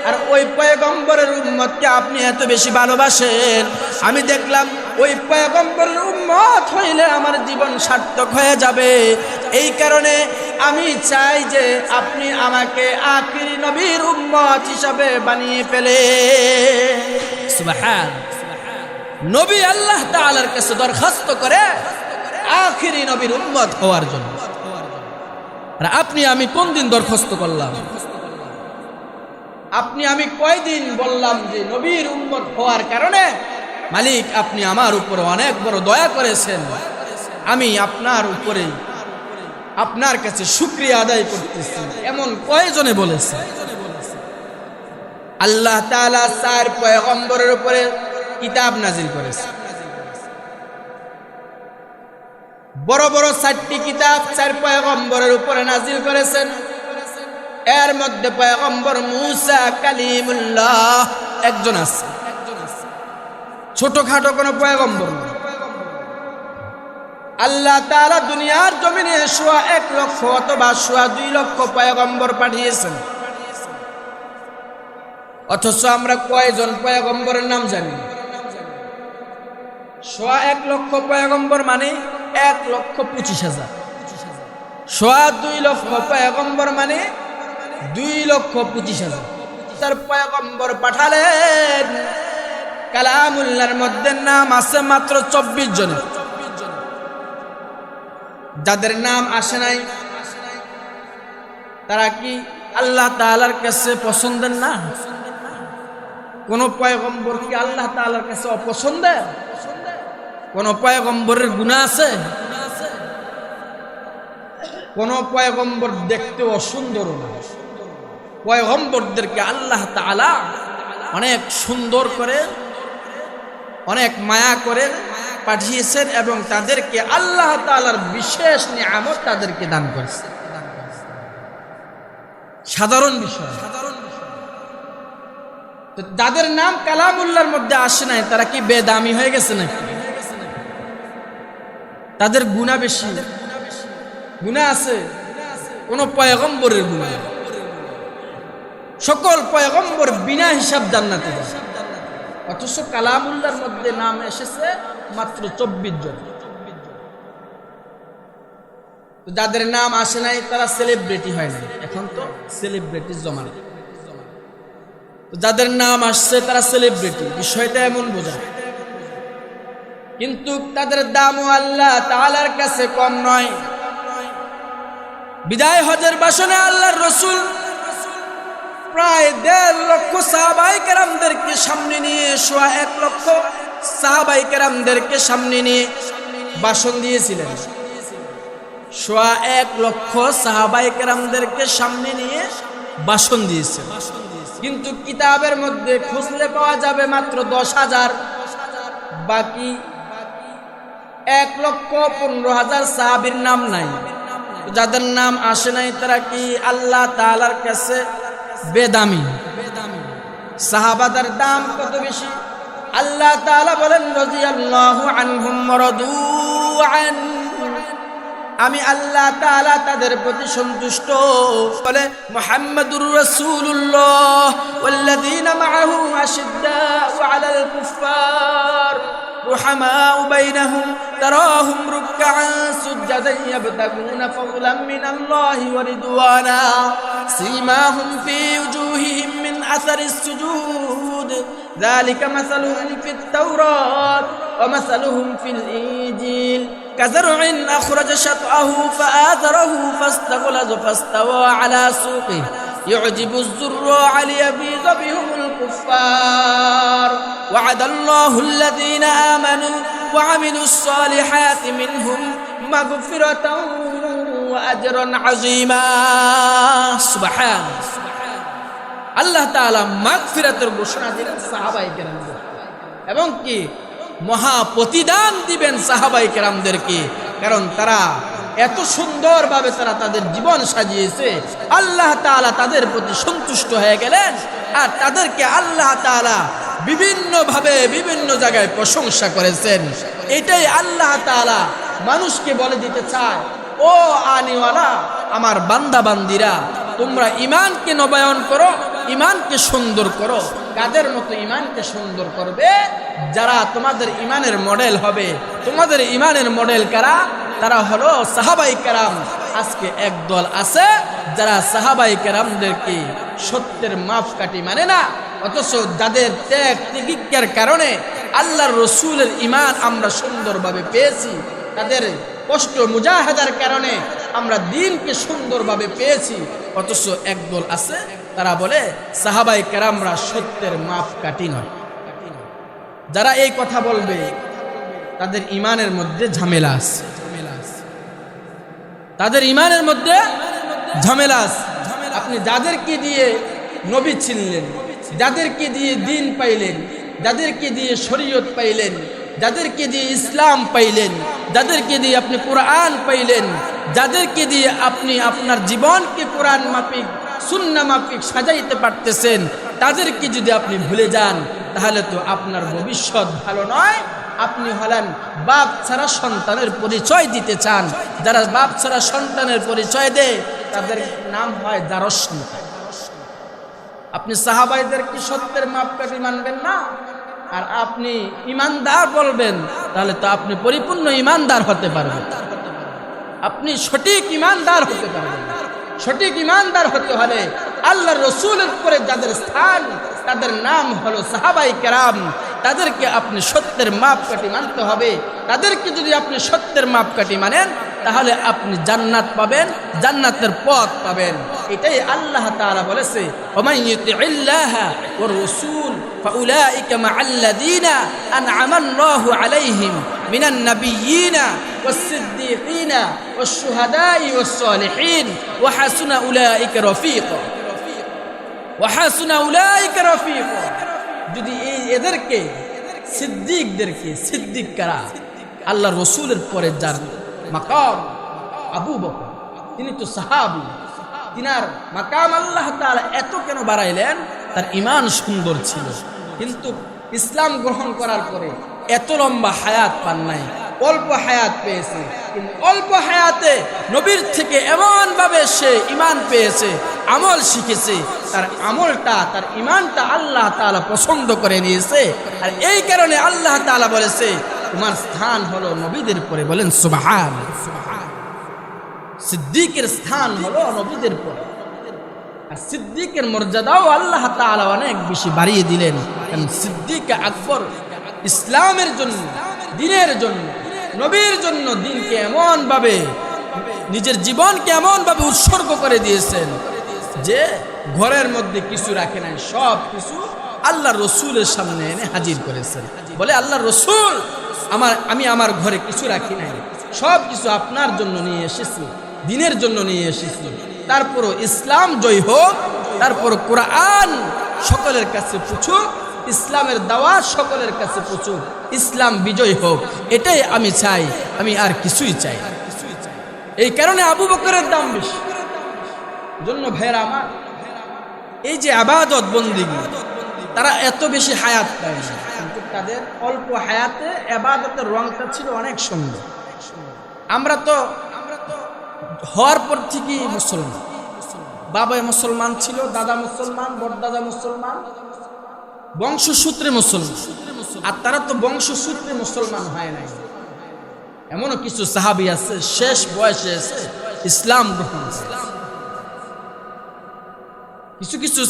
আর ওই পয়গম্বরের উম্মতকে আপনি এত বেশি ভালোবাসেন। আমি দেখলাম ওই পয়গম্বরের উম্মত হইলে আমার জীবন সার্থক হয়ে যাবে। এই কারণে আমি চাই যে আপনি আমাকে আখিরি নবীর উম্মত হিসাবে বানিয়ে ফেলে। সুবহান। নবী আল্লাহ তাআলার কাছে দরখাস্ত করে আখিরি নবীর উম্মত হওয়ার জন্য। আর আপনি আমি কোন দিন দরখাস্ত করলাম? আপনি আমি কয়দিন বললাম যে নবীর উম্মত হওয়ার কারণে মালিক আপনি আমার উপরে অনেক বড় দয়া করেছেন, আমি আপনার উপরে আপনার কাছে শুকরিয়া আদায় করতেছি, এমন কয়জনে বলেছে? আল্লাহ তাআলা 4 পয়গম্বরের উপরে কিতাব নাজিল করেছে। বড় বড় 4টি কিতাব 4 পয়গম্বরের উপরে নাজিল করেছেন। এর মধ্যে পয়গম্বর মূসা কালিমুল্লাহ একজন আছে, ছোটখাটো কোনো পয়গম্বর না। আল্লাহ তাআলা দুনিয়ার জমিনে 1 লক্ষ অথবা 2 লক্ষ পয়গম্বর পাঠিয়েছেন, অথচ আমরা কয়জন পয়গম্বরের নাম জানি? 1 লক্ষ পয়গম্বর মানে 1,25,000। 2 লক্ষ পয়গম্বর মানে 2,25,000। তার পয়গম্বর পাঠালেন, কালামুল্লাহর মধ্যে নাম আছে মাত্র 24 জনের। যাদের নাম আসে নাই তারা কি আল্লাহ তাআলার কাছে পছন্দের না? কোন পয়গম্বর কি আল্লাহ তাআলার কাছে অপছন্দের? কোন পয়গম্বরের গুনাহ আছে? কোন পয়গম্বর দেখতে অসুন্দর না। পয়গম্বরদেরকে আল্লাহ তাআলা অনেক সুন্দর করে, অনেক মায়া করে পাঠিয়েছেন এবং তাদেরকে আল্লাহ তাআলার বিশেষ নিয়ামত তাদেরকে দান করেছেন। সাধারণ বিষয়। তো যাদের নাম কালামুল্লাহর মধ্যে আসে নাই তারা কি বেদামি হয়ে গেছে নাকি? তাদের গুনাহ বেশি? গুনাহ আছে? কোন পয়গম্বরের গুনাহ? সকল পয়গম্বর বিনা হিসাব জান্নাতে যায়, অথচ কালামুল্লাহর মধ্যে নাম এসেছে মাত্র 24 জন। যাদের নাম আসে নাই তারা সেলিব্রিটি হয় নাই। এখন তো সেলিব্রিটির জমানা। যাদের নাম আসছে তারা সেলিব্রিটি, বিষয়টা এমন বোঝায়। কিন্তু তাদের দামও আল্লাহ তাআলার কাছে কম নয়। বিদায় হজের ভাষণে আল্লাহর রাসূল প্রায় 1.5 লক্ষ সাহাবায়ে কেরামদেরকে সামনে নিয়ে 1 লক্ষ সাহাবায়ে কেরামদেরকে সামনে নিয়ে ভাষণ দিয়েছিলেন। 1 লক্ষ সাহাবায়ে কেরামদেরকে সামনে নিয়ে ভাষণ দিয়েছেন। কিন্তু কিতাবের মধ্যে খুঁজলে পাওয়া যাবে মাত্র 10,000। বাকি 1,15,000 সাহাবীর নাম নাই। যাদের নাম আসে নাই তারা কি আল্লাহ তাআলার কাছে বেদামি? সাহাবাদের দাম কত বেশি! আল্লাহ তাআলা বলেন, রাদিয়াল্লাহু আনহুম ওয়া রাদু আন, আমি আল্লাহ তাআলা তাদের প্রতি সন্তুষ্ট। বলে মুহাম্মাদুর রাসূলুল্লাহ ওয়াল্লাযীনা মাআহু আশিদ্দাউ আলাল কুফফার রুহামাউ বাইনাহুম তারাহুম রুকআন সুজদান ইয়াবতাগুনা ফাদলাম মিনাল্লাহি ওয়া রিদওয়ানা সীমাহুম ফি উজুহিহিম মিন আসারিস সুজুদ যালিকা মাসালুহুম ফিত তাওরাত ওয়া মাসালুহুম ফিল ইনজিল كزرع أخرج شطأه فآزره فاستغلظ فاستوى على سوقه يعجب الزراع ليغيظ بهم الكفار وعد الله الذين آمنوا وعملوا الصالحات منهم مغفرة وأجرا عظيما سبحان الله تعالى مغفرة ঘোষণা দিলেন সাহাবায়ে কেরামদের এবং কি মহা প্রতিদান দিবেন সাহাবায়ে কেরামদেরকে, কারণ তারা এত সুন্দরভাবে তারা তাদের জীবন সাজিয়েছে। আল্লাহ তাআলা তাদের প্রতি সন্তুষ্ট হয়ে গেলেন আর তাদেরকে আল্লাহ তাআলা বিভিন্নভাবে বিভিন্ন জায়গায় প্রশংসা করেছেন। এটাই আল্লাহ তাআলা মানুষকে বলে দিতে চায়, ও আনিওয়ালা আমার বান্দা বান্দিরা, তোমরা ঈমানকে নবায়ন করো, ঈমানকে সুন্দর করো। কাদের মতো ঈমানকে সুন্দর করবে? যারা তোমাদের ঈমানের মডেল হবে। তোমাদের ঈমানের মডেল কারা? তারা হলো সাহাবায়ে কেরাম। আজকে একদল আছে যারা সাহাবায়ে কেরামদেরকে সত্যের মাপকাঠি মানে না, অথচ যাদের ত্যাগ তিতিক্ষার কারণে আল্লাহর রাসূলের ঈমান আমরা সুন্দরভাবে পেয়েছি, তাদের কষ্ট মুজাহাদার কারণে আমরা দ্বীনকে সুন্দরভাবে পেয়েছি। অথচ একদল আছে তারা বলে সাহাবায়ে কেরামরা সত্যের মাপকাঠি নয়। যারা এই কথা বলবে তাদের ঈমানের মধ্যে ঝামেলা আছে, তাদের ঈমানের মধ্যে ঝামেলা আছে। আপনি যাদেরকে দিয়ে নবী চিনলেন, যাদেরকে দিয়ে দ্বীন পাইলেন, যাদেরকে দিয়ে শরীয়ত পাইলেন, যাদেরকে দিয়ে ইসলাম পাইলেন, যাদেরকে দিয়ে আপনি কোরআন পাইলেন, যাদেরকে দিয়ে আপনি আপনার জীবনকে কোরআন মাফিক সুন্নাহ মাফিক সাজাইতে পারতেছেন, তাদেরকে যদি আপনি ভুলে যান তাহলে তো আপনার ভবিষ্যৎ ভালো নয়। আপনি হলেন বাপ ছাড়া সন্তানের পরিচয় দিতে চান। যারা বাপ ছাড়া সন্তানের পরিচয় দেয় তাদের নাম হয় দারশন। আপনি সাহাবাইদের কি সত্যের মাপকাঠি মানবেন না, আর আপনি ইমানদার বলবেন, তাহলে তো আপনি পরিপূর্ণ ইমানদার হতে পারবেন। আপনি সঠিক ইমানদার হতে পারবেন। সঠিক ইমানদার হতে হলে আল্লাহ রসুলের পরে যাদের স্থান, তাদের নাম হলো সাহাবাই কেরাম। তাদেরকে আপনি সত্যের মাপকাঠি মানতে হবে। তাদেরকে যদি আপনি সত্যের মাপকাঠি মানেন তাহলে আপনি জান্নাত পাবেন, জান্নাতের পথ পাবেন। এটাই আল্লাহ তাআলা বলেছে, ওমান ইউতিইল্লাহা ওয়ার রাসূল ফাউলাইকা মাআল্লাযীনা আন'আমাল্লাহু আলাইহিম মিনান নাবিয়্যিনা ওয়াস-সিদ্দীকিনা ওয়াশ-শুহাদাই ওয়াস-সালিহিন ওয়া হাসুনা উলাইকা রাফীকা। ওয়া হাসুনা উলাইকা রাফীকা। যদি এদেরকে সিদ্দিকদেরকে, সিদ্দিক কারা? আল্লাহ রসুলের পরে যার মাকাম, আবু বকর, তিনি তো সাহাবী, তিনার মাকাম আল্লাহ তাআলা এত কেন বাড়াইলেন? তার ঈমান সুন্দর ছিল, কিন্তু ইসলাম গ্রহণ করার পরে এত লম্বা হায়াত পান নাই, অল্প হায়াত পেয়েছে। কিন্তু অল্প হায়াতে নবীর থেকে এমন ভাবে সে ঈমান পেয়েছে, আমল শিখেছে, তার আমলটা, তার ঈমানটা আল্লাহ তাআলা পছন্দ করে নিয়েছে। আর এই কারণে আল্লাহ তাআলা বলেছে, তোমার স্থান হলো নবীদের পরে। বলেন সুবহানাল্লাহ। সিদ্দিকের স্থান হলো নবীদের পরে। আর সিদ্দিকের মর্যাদাও আল্লাহ তাআলা অনেক বেশি বাড়িয়ে দিলেন। কারণ সিদ্দিক আকবর ইসলামের জন্য, দ্বীনের জন্য, নবীর জন্য দ্বীনকে এমন ভাবে, নিজের জীবনকে এমন ভাবে উৎসর্গ করে দিয়েছেন যে ঘরের মধ্যে কিছু রাখে নাই, সব কিছু আল্লাহ রসুলের সামনে এনে হাজির করেছেন। বলে, আল্লাহ রসুল, আমি আমার ঘরে কিছু রাখি নাই, সব কিছু আপনার জন্য নিয়ে এসেছি, দ্বীনের জন্য নিয়ে এসেছি। তারপরও ইসলাম জয় হোক, তারপর কোরআন সকলের কাছে পুছুক, ইসলামের দাওয়াত সকলের কাছে পুছুক, ইসলাম বিজয় হোক, এটাই আমি চাই, আমি আর কিছুই চাই। এই কারণে আবু বকরের দাম বেশি। জন্য ভাইরা আমার, এই যে ইবাদত বন্দেগী, তারা এত বেশি হায়াত পায় না, কিন্তু তাদের অল্প হায়াতে ইবাদতের রংটা ছিল অনেক সুন্দর। আমরা তো হওয়ার পর থেকেই মুসলমান, বাবা মুসলমান ছিল, দাদা মুসলমান, বড়দাদা মুসলমান, বংশসূত্রে মুসলমান। আর তারা তো বংশসূত্রে মুসলমান হয় নাই। এমনও কিছু সাহাবী আছে শেষ বয়সে এসে ইসলাম গ্রহণ করে। কিছু কিছু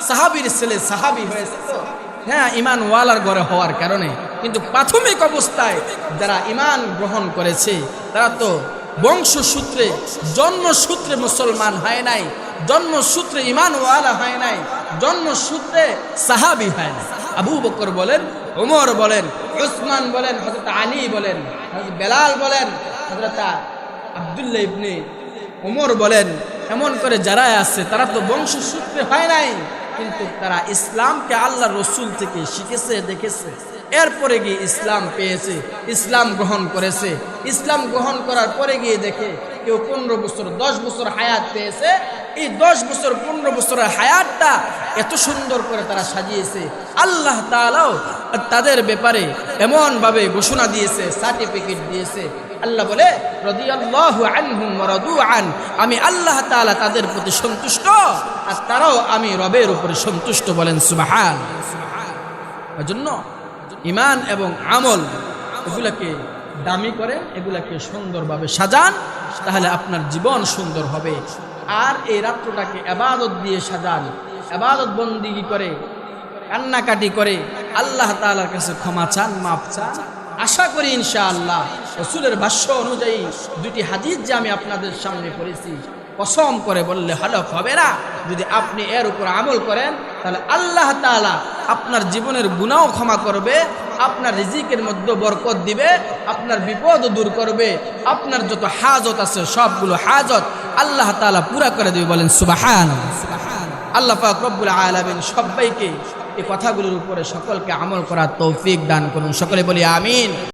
সাহাবীর ছেলে সাহাবী হয়েছে তো, হ্যাঁ, ঈমান ওয়ালার ঘরে হওয়ার কারণে, কিন্তু প্রাথমিক অবস্থায় যারা ঈমান গ্রহণ করেছে তারা তো বংশসূত্রে, জন্মসূত্রে মুসলমান হয় নাই, জন্মসূত্রে ঈমান ওয়ালা হয় নাই, জন্মসূত্রে সাহাবী হয় নাই। আবু বকর বলেন, ওমর বলেন, উসমান বলেন, হযরত আলী বলেন, হযরত বেলাল বলেন, হযরত আব্দুল্লাহ ইবনে ওমর বলেন, এমন করে যারা আছে তারা তো বংশসূত্রে হয় নাই, কিন্তু তারা ইসলামকে আল্লাহ রসুল থেকে শিখেছে, দেখেছে, এরপরে গিয়ে ইসলাম পেয়েছে, ইসলাম গ্রহণ করেছে। ইসলাম গ্রহণ করার পরে গিয়ে দেখে কেউ 15 বছর 10 বছর হায়াত পেয়েছে। এই 10 বছর 15 বছরের হায়াতটা এত সুন্দর করে তারা সাজিয়েছে। আল্লাহ তাআলাও তাদের ব্যাপারে এমনভাবে ঘোষণা দিয়েছে, সার্টিফিকেট দিয়েছে। আল্লাহ বলে, রাদিয়াল্লাহু আনহুম ওয়া রাদু আন, আমি আল্লাহ তাআলা তাদের প্রতি সন্তুষ্ট, আর তারাও আমি রবের উপরে সন্তুষ্ট। বলেন সুবহানাল্লাহ। এজন্য ঈমান এবং আমল এগুলাকে দামি করেন, এগুলাকে সুন্দরভাবে সাজান, তাহলে আপনার জীবন সুন্দর হবে। আর এই রাত্রটাকে ইবাদত দিয়ে সাজান, ইবাদত বন্দেগী করে, কান্নাকাটি করে আল্লাহ তাআলার কাছে ক্ষমা চান, মাপ চান। আশা করি ইনশাআল্লাহ রাসূলের ভাষ্য অনুযায়ী দুটি হাদিস যে আমি আপনাদের সামনে পড়েছি, কসম করে বললে হলফ হবে না, যদি আপনি এর উপর আমল করেন তাহলে আল্লাহ তাআলা আপনার জীবনের গুনাহ ক্ষমা করবে, আপনার রিজিকের মধ্যে বরকত দিবে, আপনার বিপদ দূর করবে, আপনার যত হাজত আছে সবগুলো হাজত আল্লাহ তাআলা পুরা করে দিবে। বলেন সুবহানাল্লাহ। আল্লাহ পাক রব্বুল আলামিন সবাইকে এই কথাগুলোর উপরে সকলকে আমল করার তৌফিক দান করুন। সকলে বলি আমিন।